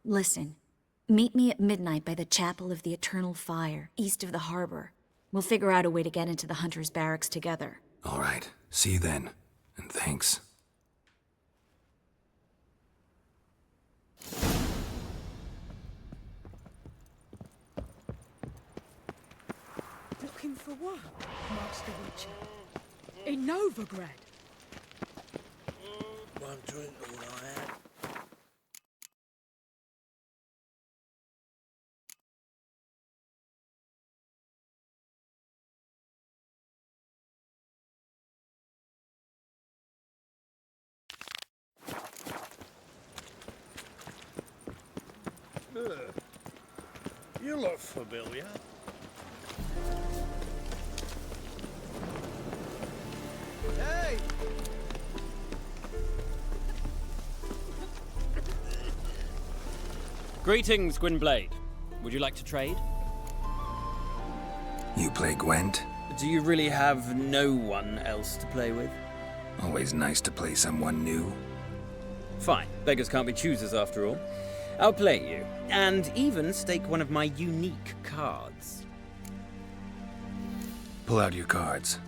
Listen, meet me at midnight by the Chapel of the Eternal Fire, east of the harbor. We'll figure out a way to get into the Hunter's Barracks together. All right, see you then, and thanks. Looking for what, Master Witcher? In Novigrad? One drink all I had. You look familiar. Hey! Greetings, Gwynblade. Would you like to trade? You play Gwent? Do you really have no one else to play with? Always nice to play someone new. Fine. Beggars can't be choosers after all. I'll play you, and even stake one of my unique cards. Pull out your cards.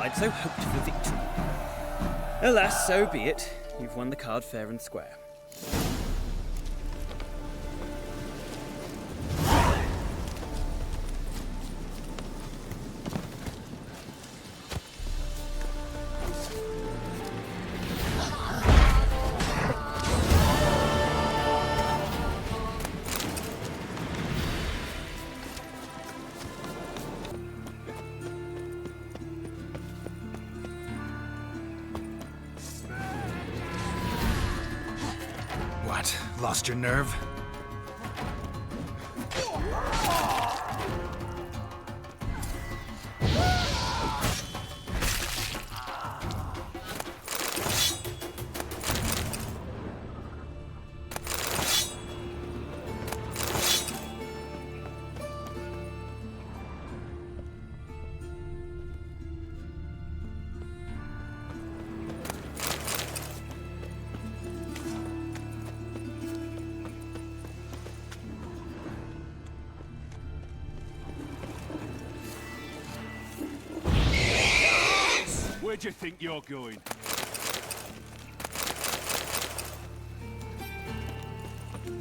I'd so hoped for victory. Alas, so be it. You've won the card fair and square. What? Lost your nerve? Where do you think you're going?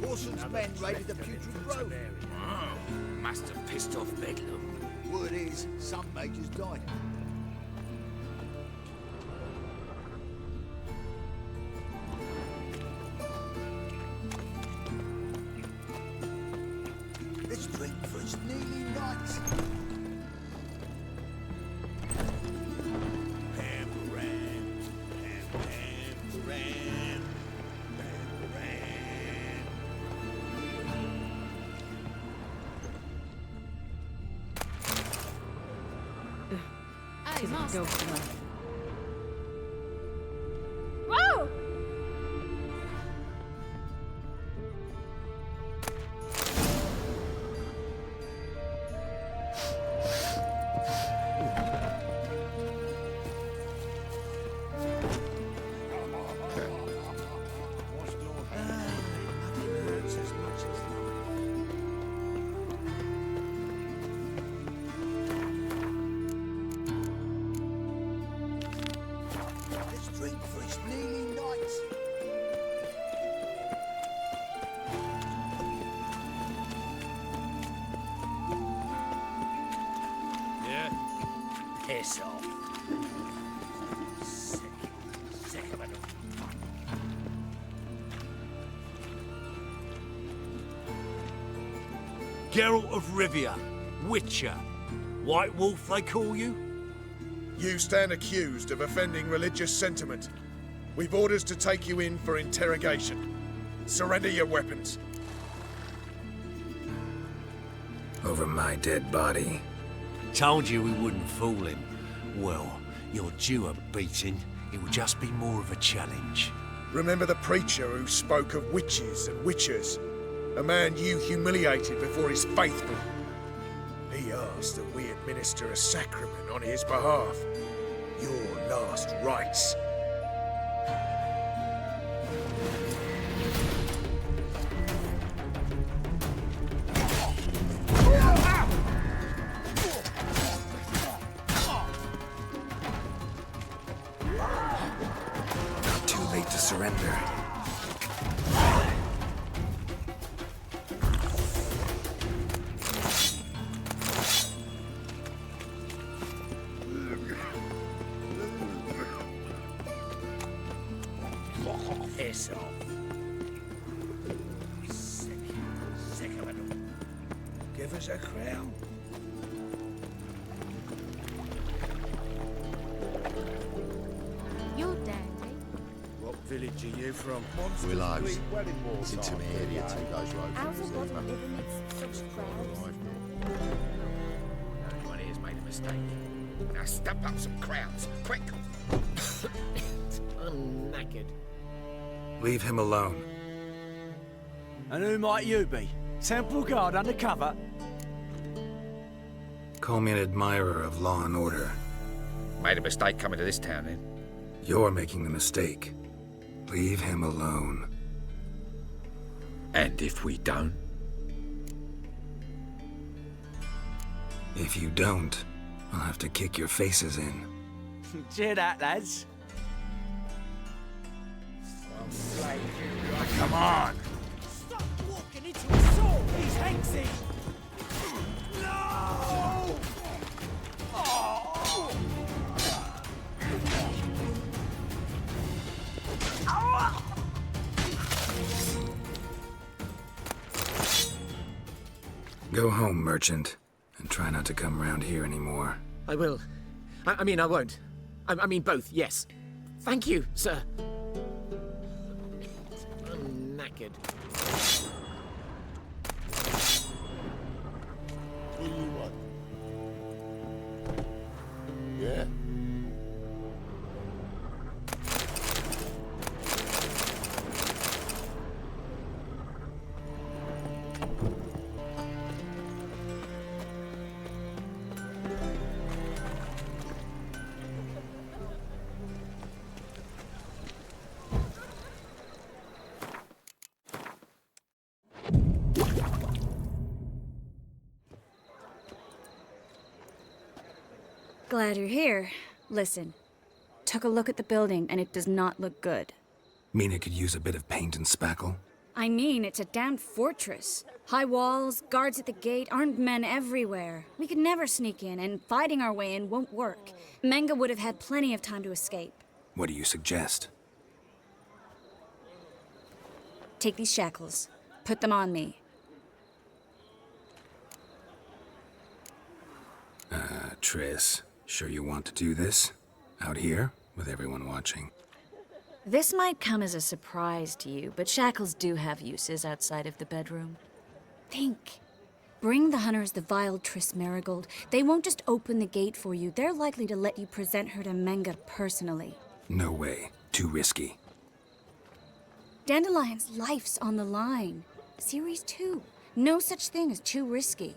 Orson's men raided the Putrid Grove. Oh, must have pissed off Bedlam. Word is, some majors died. Let's drink for its nearly night. Hey, Master. Whoa! Piss off. Sick of it. Geralt of Rivia, Witcher. White Wolf, they call you? You stand accused of offending religious sentiment. We've orders to take you in for interrogation. Surrender your weapons. Over my dead body. Told you we wouldn't fool him. Well, you're due a beating. It will just be more of a challenge. Remember the preacher who spoke of witches and witchers? A man you humiliated before his faithful. He asked that we administer a sacrament on his behalf. Your last rites. Not too late to surrender. Piss off. Sick of it. Give us a crown. You're dandy. What village are you from? Willows. It's into an area to those roads. How's a body live amidst such crowds? Anyone here's made a mistake. Now stump up some crowds, quick! I'm knackered. Leave him alone. And who might you be? Temple Guard undercover? Call me an admirer of law and order. Made a mistake coming to this town, then. You're making the mistake. Leave him alone. And if we don't? If you don't, I'll have to kick your faces in. Cheer that, lads. Come on! Stop walking into a sword! He's Hanksy! No! Oh! Go home, merchant, and try not to come round here anymore. I will. I mean, I won't. I mean, both, yes. Thank you, sir. I'm knackered. What do you want? Yeah? Glad you're here. Listen, took a look at the building and it does not look good. Mean it could use a bit of paint and spackle? I mean, it's a damned fortress. High walls, guards at the gate, armed men everywhere. We could never sneak in, and fighting our way in won't work. Menga would have had plenty of time to escape. What do you suggest? Take these shackles. Put them on me. Triss, sure you want to do this? Out here, with everyone watching? This might come as a surprise to you, but shackles do have uses outside of the bedroom. Think. Bring the hunters the vile Triss Marigold. They won't just open the gate for you. They're likely to let you present her to Menga personally. No way. Too risky. Dandelion's life's on the line. Series 2. No such thing as too risky.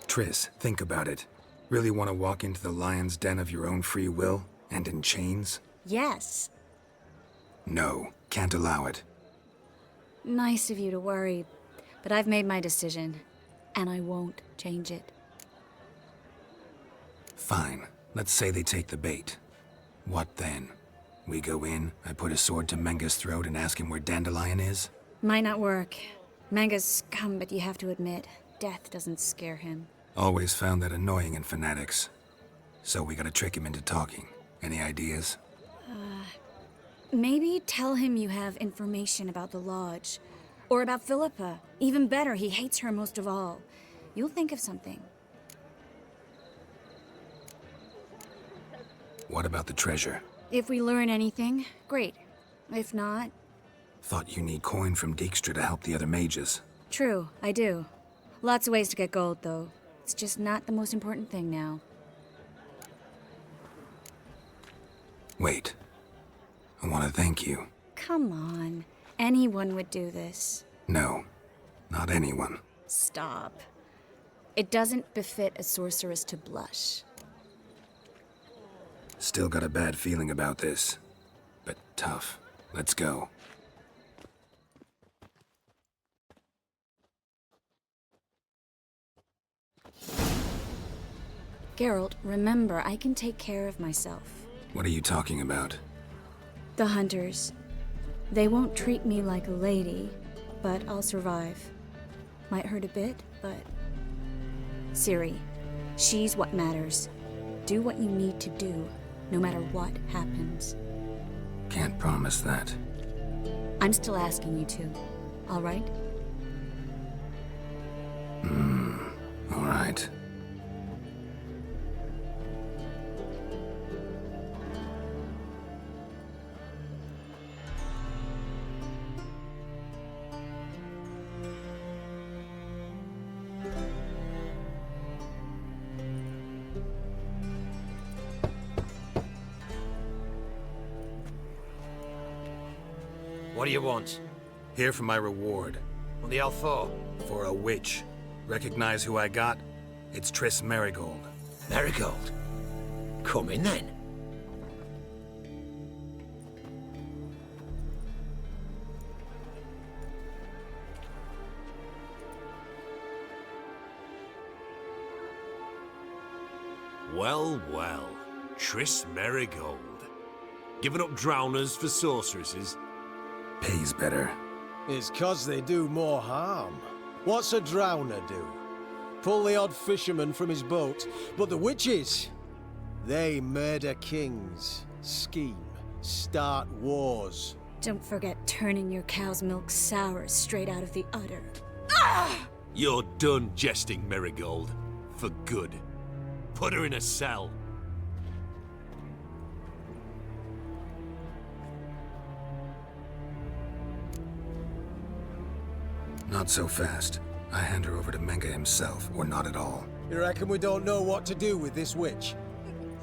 Triss, think about it. Really want to walk into the lion's den of your own free will, and in chains? Yes. No, can't allow it. Nice of you to worry, but I've made my decision, and I won't change it. Fine. Let's say they take the bait. What then? We go in, I put a sword to Menga's throat and ask him where Dandelion is? Might not work. Menga's scum, but you have to admit, death doesn't scare him. Always found that annoying in fanatics. So we gotta trick him into talking. Any ideas? Maybe tell him you have information about the Lodge. Or about Philippa. Even better, he hates her most of all. You'll think of something. What about the treasure? If we learn anything, great. If not... Thought you need coin from Dijkstra to help the other mages. True, I do. Lots of ways to get gold, though. It's just not the most important thing now. Wait. I want to thank you. Come on. Anyone would do this. No, not anyone. Stop. It doesn't befit a sorceress to blush. Still got a bad feeling about this. But tough. Let's go. Geralt, remember, I can take care of myself. What are you talking about? The hunters. They won't treat me like a lady, but I'll survive. Might hurt a bit, but... Ciri, she's what matters. Do what you need to do, no matter what happens. Can't promise that. I'm still asking you to, all right? All right. What do you want? Here for my reward. What the hell for? For a witch. Recognize who I got? It's Triss Marigold. Marigold? Come in then. Well, well. Triss Merigold. Giving up drowners for sorceresses? Pays better. It's 'cause they do more harm. What's a drowner do? Pull the odd fisherman from his boat. But the witches, they murder kings, scheme, start wars. Don't forget turning your cow's milk sour straight out of the udder. You're done jesting, Merigold. For good. Put her in a cell. Not so fast. I hand her over to Menge himself, or not at all. You reckon we don't know what to do with this witch?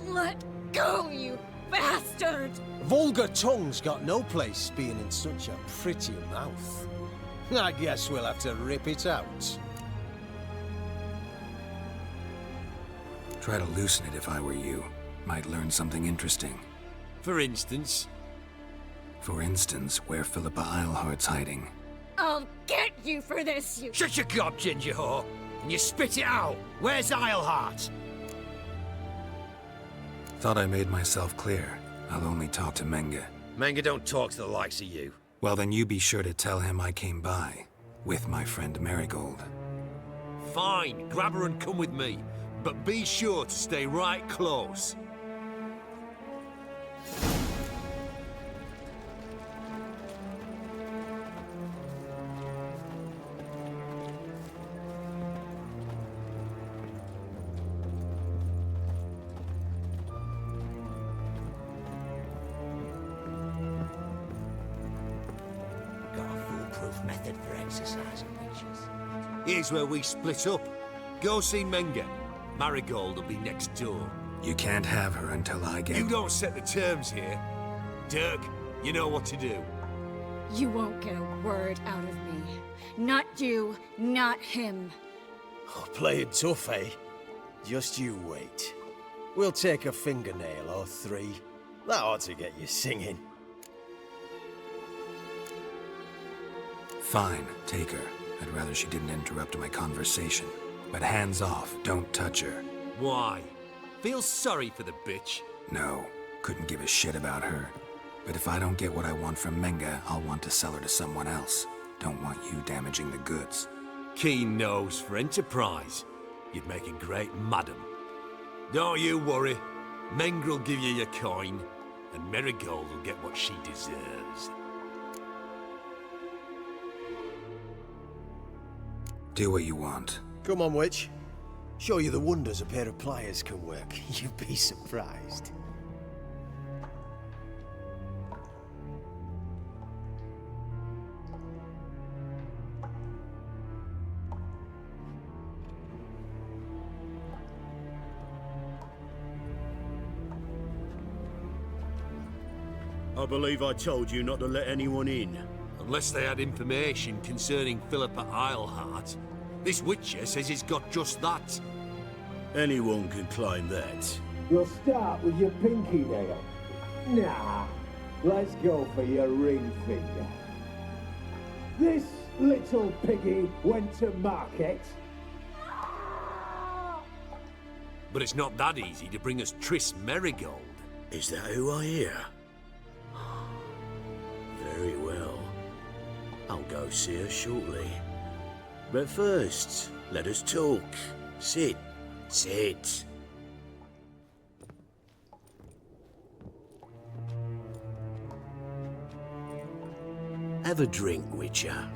Let go, you bastard! Vulgar tongue's got no place being in such a pretty mouth. I guess we'll have to rip it out. Try to loosen it if I were you. Might learn something interesting. For instance? For instance, where Philippa Eilhart's hiding. I'll get you for this, you— Shut your gob, ginger whore, and you spit it out. Where's Eilhart? Thought I made myself clear. I'll only talk to Menge. Menge don't talk to the likes of you. Well, then you be sure to tell him I came by. With my friend Marigold. Fine, grab her and come with me. But be sure to stay right close. Method for exercising witches. Here's where we split up. Go see Menge. Marigold will be next door. You can't have her until I get— You don't set the terms here. Dirk, you know what to do. You won't get a word out of me. Not you, not him. Oh, playing tough, eh? Just you wait. We'll take a fingernail or three. That ought to get you singing. Fine, take her. I'd rather she didn't interrupt my conversation. But hands off, don't touch her. Why? Feel sorry for the bitch? No, couldn't give a shit about her. But if I don't get what I want from Menge, I'll want to sell her to someone else. Don't want you damaging the goods. Keen nose for enterprise. You'd make a great madam. Don't you worry. Menge will give you your coin, and Marigold will get what she deserves. Do what you want. Come on, witch. Show you the wonders a pair of pliers can work. You'd be surprised. I believe I told you not to let anyone in. Unless they had information concerning Philippa Eilhart. This witcher says he's got just that. Anyone can claim that. You'll start with your pinky nail. Nah, let's go for your ring finger. This little piggy went to market. But it's not that easy to bring us Triss Merigold. Is that who I hear? Very well. I'll go see her shortly. But first, let us talk. Sit. Sit. Have a drink, Witcher.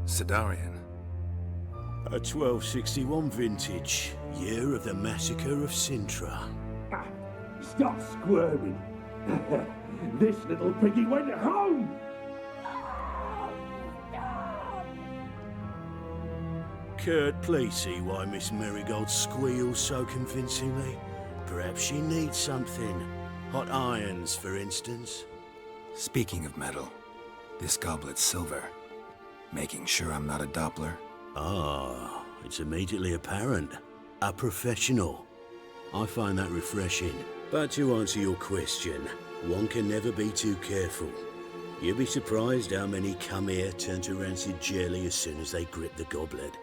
Sidarian. A 1261 vintage, year of the massacre of Sintra. Ah, stop squirming. This little piggy went home! Kurt, please see why Miss Marigold squeals so convincingly. Perhaps she needs something. Hot irons, for instance. Speaking of metal, this goblet's silver. Making sure I'm not a Doppler. Ah, it's immediately apparent. A professional. I find that refreshing. But to answer your question, one can never be too careful. You'll be surprised how many come here turn to rancid jelly as soon as they grip the goblet.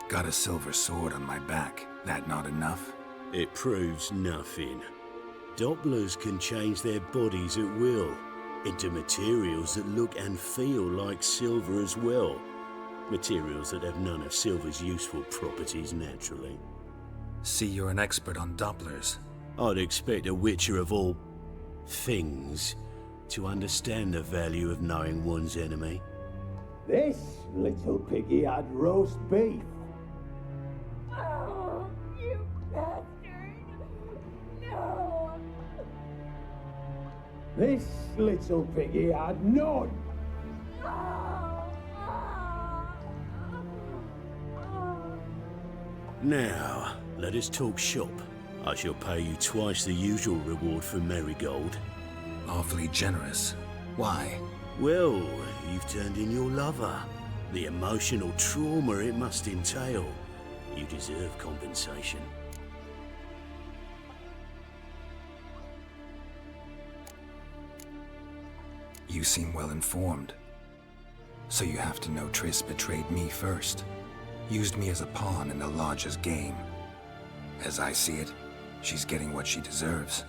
Got a silver sword on my back. That not enough? It proves nothing. Dopplers can change their bodies at will, into materials that look and feel like silver as well. Materials that have none of silver's useful properties naturally. See, you're an expert on Dopplers. I'd expect a witcher of all things to understand the value of knowing one's enemy. This little piggy had roast beef. Oh, you bastard! No! This little piggy had none. Now, let us talk shop. I shall pay you twice the usual reward for marigold. Awfully generous. Why? Well, you've turned in your lover. The emotional trauma it must entail. You deserve compensation. You seem well informed. So you have to know Triss betrayed me first. Used me as a pawn in the Lodge's game. As I see it, she's getting what she deserves.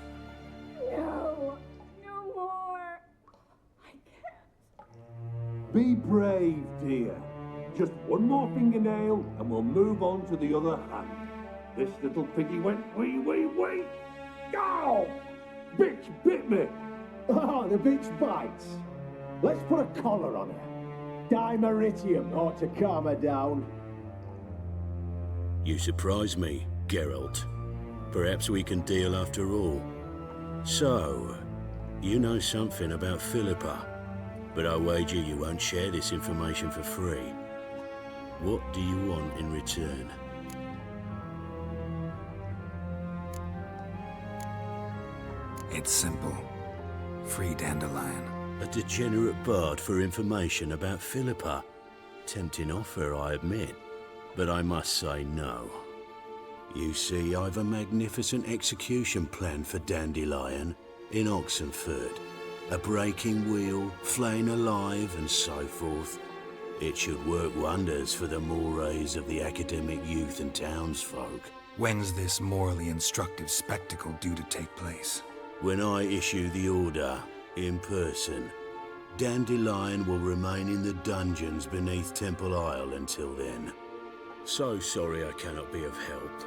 No! No more! I can't. Be brave, dear. Just one more fingernail and we'll move on to the other hand. This little piggy went wee wee wee. Ow! Bitch bit me. Ah, the bitch bites. Let's put a collar on her. Dimeritium ought to calm her down. You surprise me, Geralt. Perhaps we can deal after all. So, you know something about Philippa, but I wager you won't share this information for free. What do you want in return? It's simple. Free Dandelion. A degenerate bard for information about Philippa. Tempting offer, I admit, but I must say no. You see, I've a magnificent execution plan for Dandelion in Oxenford. A breaking wheel, flaying alive, and so forth. It should work wonders for the mores of the academic youth and townsfolk. When's this morally instructive spectacle due to take place? When I issue the order, in person, Dandelion will remain in the dungeons beneath Temple Isle until then. So sorry I cannot be of help.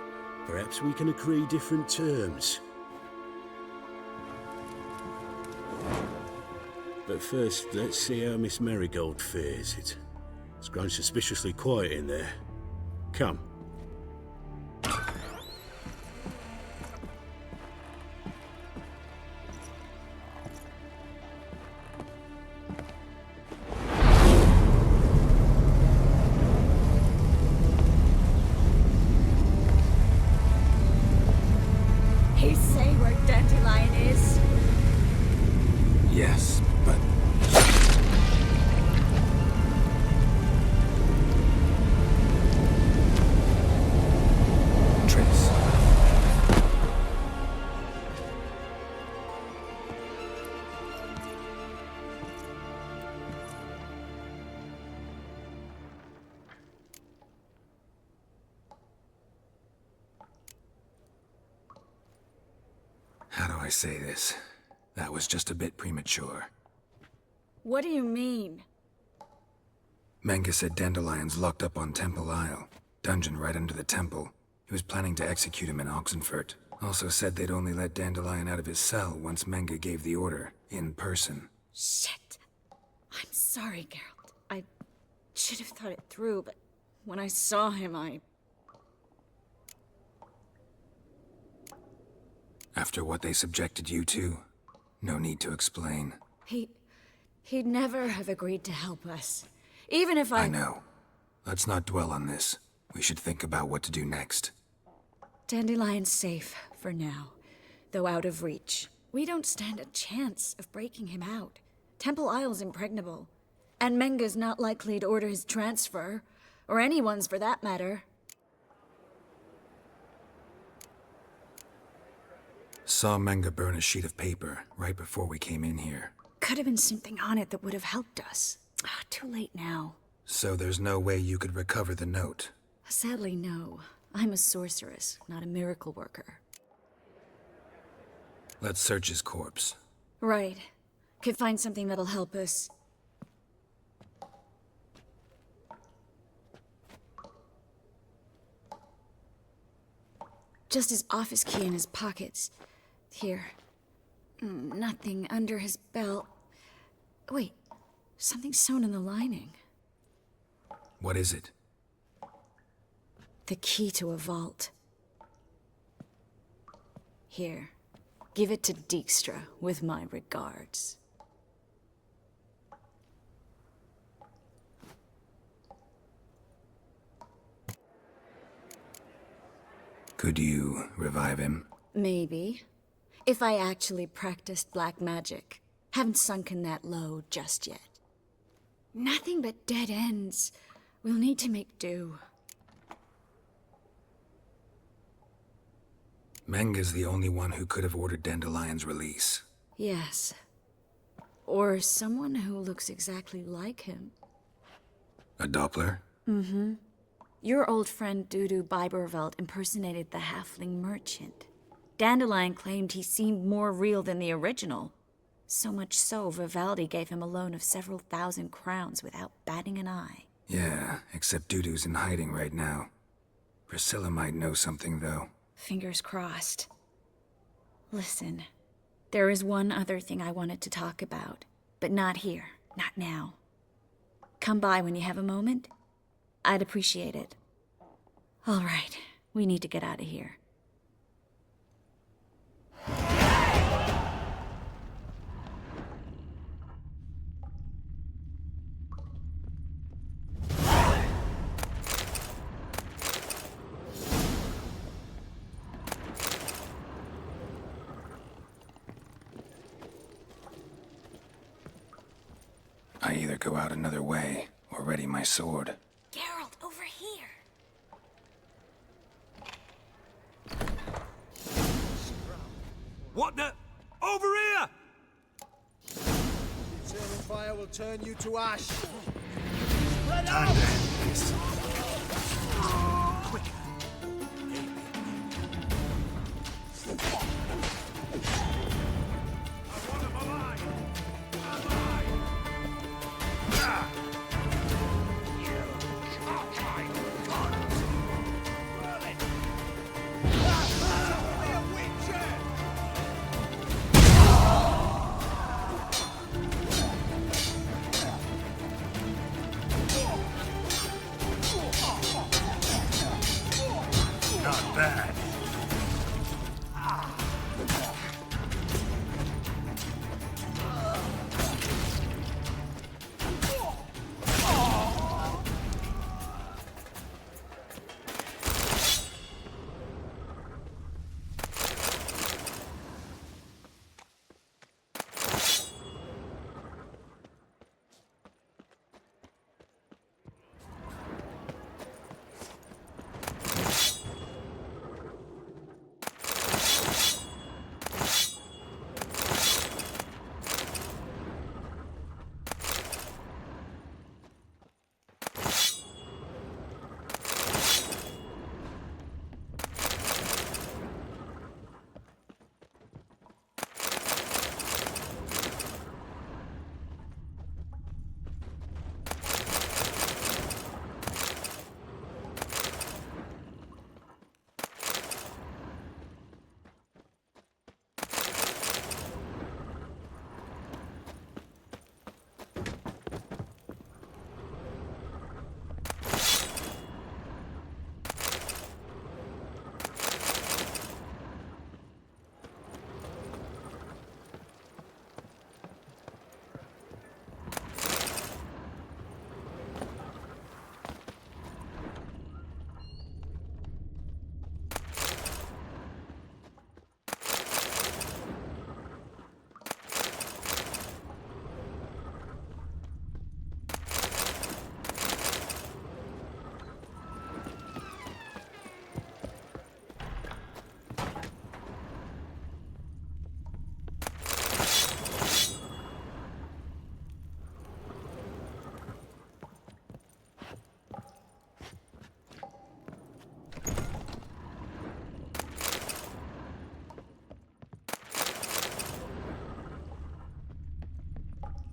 Perhaps we can agree different terms. But first, let's see how Miss Marigold fares. It's grown suspiciously quiet in there. Come. He say where Dandelion is? Yes, but... Triss. How do I say this? That was just a bit premature. What do you mean? Menge said Dandelion's locked up on Temple Isle. Dungeon right under the temple. He was planning to execute him in Oxenfurt. Also said they'd only let Dandelion out of his cell once Menge gave the order, in person. Shit. I'm sorry, Geralt. I should have thought it through, but when I saw him, After what they subjected you to, no need to explain. He'd never have agreed to help us. Even if I know. Let's not dwell on this. We should think about what to do next. Dandelion's safe, for now. Though out of reach. We don't stand a chance of breaking him out. Temple Isle's impregnable. And Menga's not likely to order his transfer. Or anyone's for that matter. Saw Menga burn a sheet of paper right before we came in here. Could have been something on it that would have helped us. Too late now. So there's no way you could recover the note? Sadly, no. I'm a sorceress, not a miracle worker. Let's search his corpse. Right. Could find something that'll help us. Just his office key in his pockets. Here. Nothing under his belt. Wait, something sewn in the lining. What is it? The key to a vault. Here. Give it to Dijkstra with my regards. Could you revive him? Maybe. If I actually practiced black magic. Haven't sunken that low just yet. Nothing but dead ends. We'll need to make do. Menga's the only one who could have ordered Dandelion's release. Yes. Or someone who looks exactly like him. A Doppler? Mm-hmm. Your old friend Dudu Biberveld impersonated the halfling merchant. Dandelion claimed he seemed more real than the original. So much so, Vivaldi gave him a loan of several thousand crowns without batting an eye. Yeah, except Dudu's in hiding right now. Priscilla might know something, though. Fingers crossed. Listen, there is one other thing I wanted to talk about, but not here, not now. Come by when you have a moment. I'd appreciate it. All right, we need to get out of here. I either go out another way or ready my sword. Geralt, over here! What the? Over here! Eternal fire will turn you to ash. Spread out! Quick! Not bad.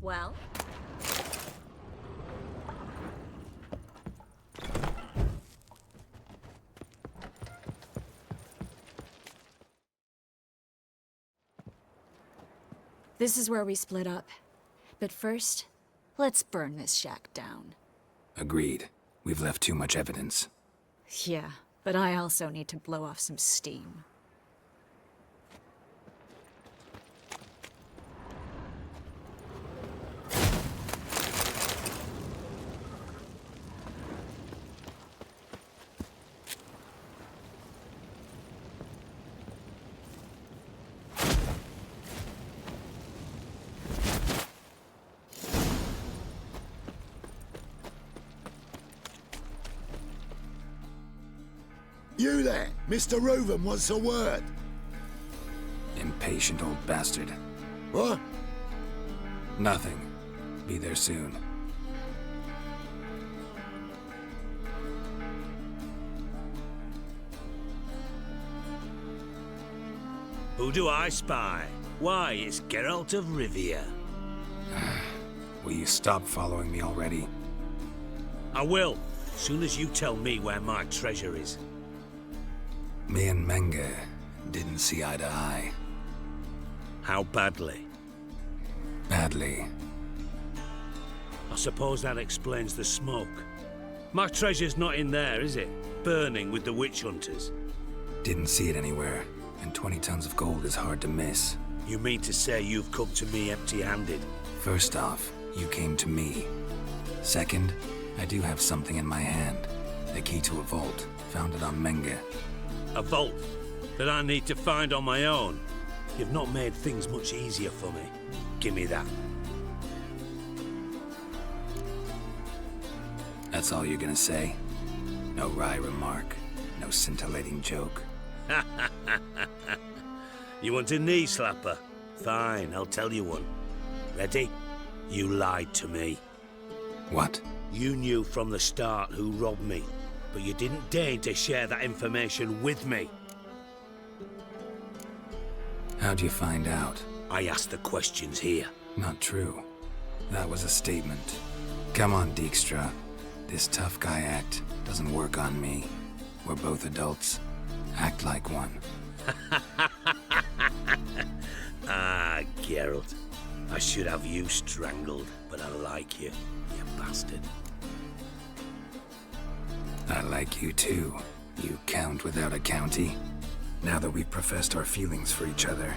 Well? This is where we split up. But first, let's burn this shack down. Agreed. We've left too much evidence. Yeah, but I also need to blow off some steam. You there! Mr. Reuven wants a word. Impatient old bastard. What? Nothing. Be there soon. Who do I spy? Why, it's Geralt of Rivia. Will you stop following me already? I will, soon as you tell me where my treasure is. Me and Menge didn't see eye to eye. How badly? Badly. I suppose that explains the smoke. My treasure's not in there, is it? Burning with the witch hunters. Didn't see it anywhere, and 20 tons of gold is hard to miss. You mean to say you've come to me empty-handed? First off, you came to me. Second, I do have something in my hand. The key to a vault, found it on Menge. A vault that I need to find on my own. You've not made things much easier for me. Give me that. That's all you're gonna say? No wry remark, no scintillating joke. You want a knee slapper? Fine, I'll tell you one. Ready? You lied to me. What? You knew from the start who robbed me, but you didn't deign to share that information with me. How'd you find out? I asked the questions here. Not true. That was a statement. Come on, Dijkstra. This tough guy act doesn't work on me. We're both adults. Act like one. Ah, Geralt. I should have you strangled, but I like you, you bastard. I like you too, you count without a county. Now that we've professed our feelings for each other,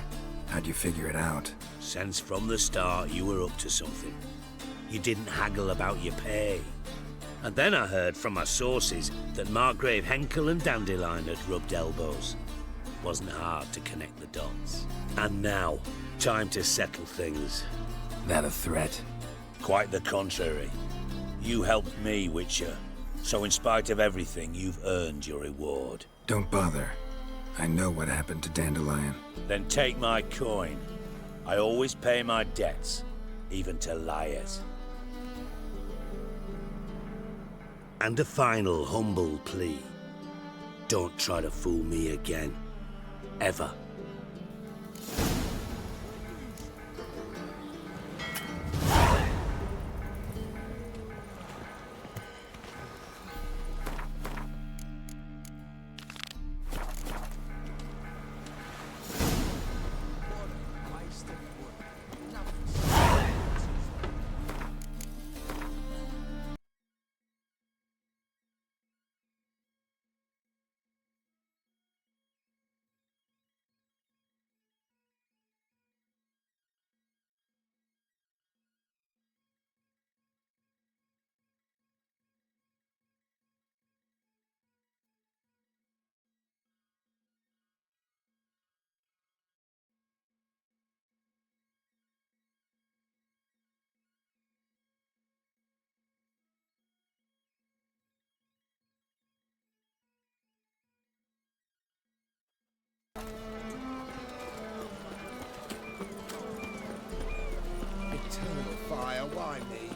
how'd you figure it out? Since from the start you were up to something. You didn't haggle about your pay. And then I heard from my sources that Margrave Henkel and Dandelion had rubbed elbows. Wasn't hard to connect the dots. And now, time to settle things. That a threat? Quite the contrary. You helped me, Witcher. So in spite of everything, you've earned your reward. Don't bother. I know what happened to Dandelion. Then take my coin. I always pay my debts, even to liars. And a final humble plea. Don't try to fool me again. Ever. Eternal fire, why me?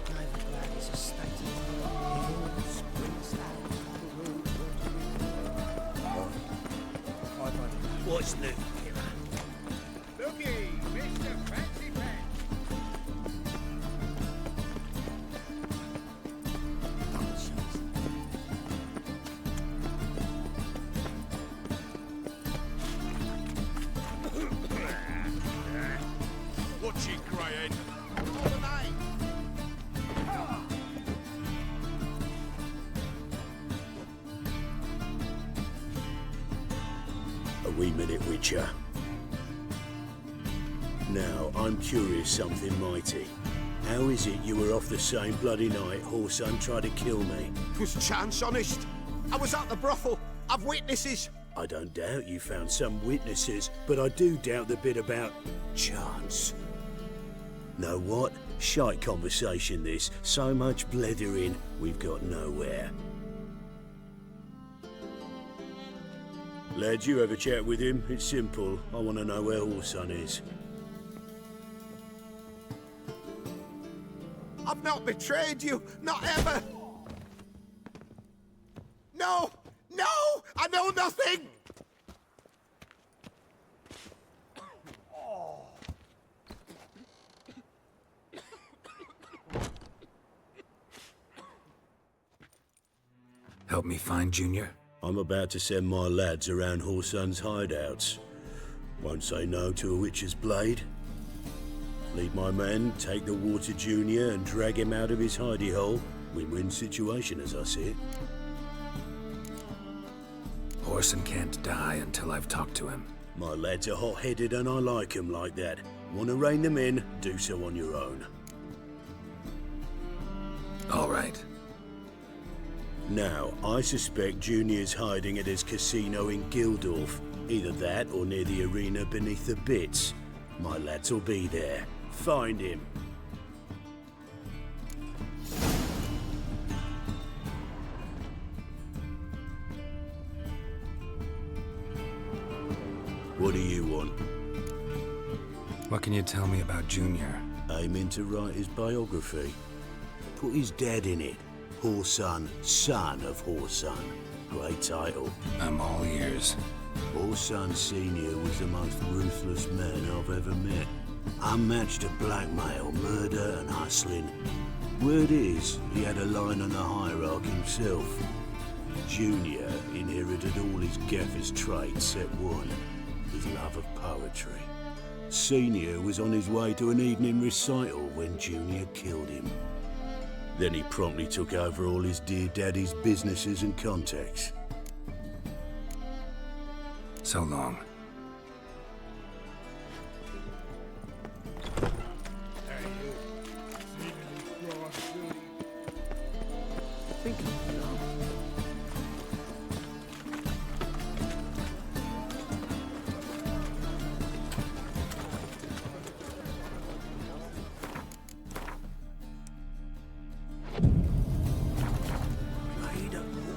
David Ladd is a state What's new? Looky, Mr. Fancy Pants. wee minute, Witcher. Now, I'm curious something mighty. How is it you were off the same bloody night Whoreson tried to kill me? 'Twas chance, honest. I was at the brothel. I've witnesses. I don't doubt you found some witnesses, but I do doubt the bit about chance. Know what? Shite conversation this. So much blethering, we've got nowhere. Lads, you have a chat with him. It's simple. I want to know where Whoreson is. I've not betrayed you. Not ever. No! No! I know nothing! Help me find Junior? I'm about to send my lads around Whoreson's hideouts. Won't say no to a witch's blade. Lead my men, take the water Junior and drag him out of his hidey hole. Win-win situation as I see it. Whoreson can't die until I've talked to him. My lads are hot-headed and I like 'em like that. Want to rein them in, do so on your own. All right. Now, I suspect Junior's hiding at his casino in Gildorf. Either that or near the arena beneath the bits. My lads will be there. Find him. What do you want? What can you tell me about Junior? Aiming to write his biography. Put his dad in it. Whoreson, son of Whoreson. Great title. I'm all ears. Whoreson Sr. was the most ruthless man I've ever met. Unmatched at blackmail, murder and hustling. Word is, he had a line on the hierarchy himself. Junior inherited all his gaffer's traits except one, his love of poetry. Senior was on his way to an evening recital when Junior killed him. Then he promptly took over all his dear daddy's businesses and contacts. So long.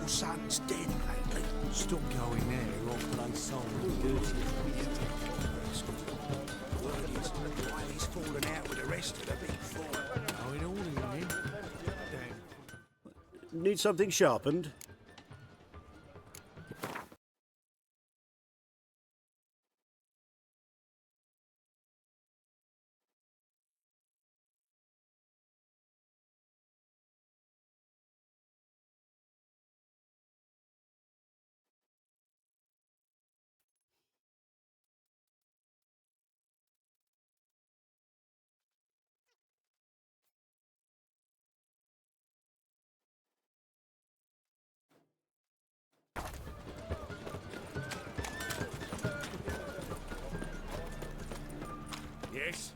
Whoreson's dead lately. Stop going there or play someone dirty. Word is, Wiley's fallen out with the rest of the big four. Oh, it all in him. Damn. Need something sharpened? Yes?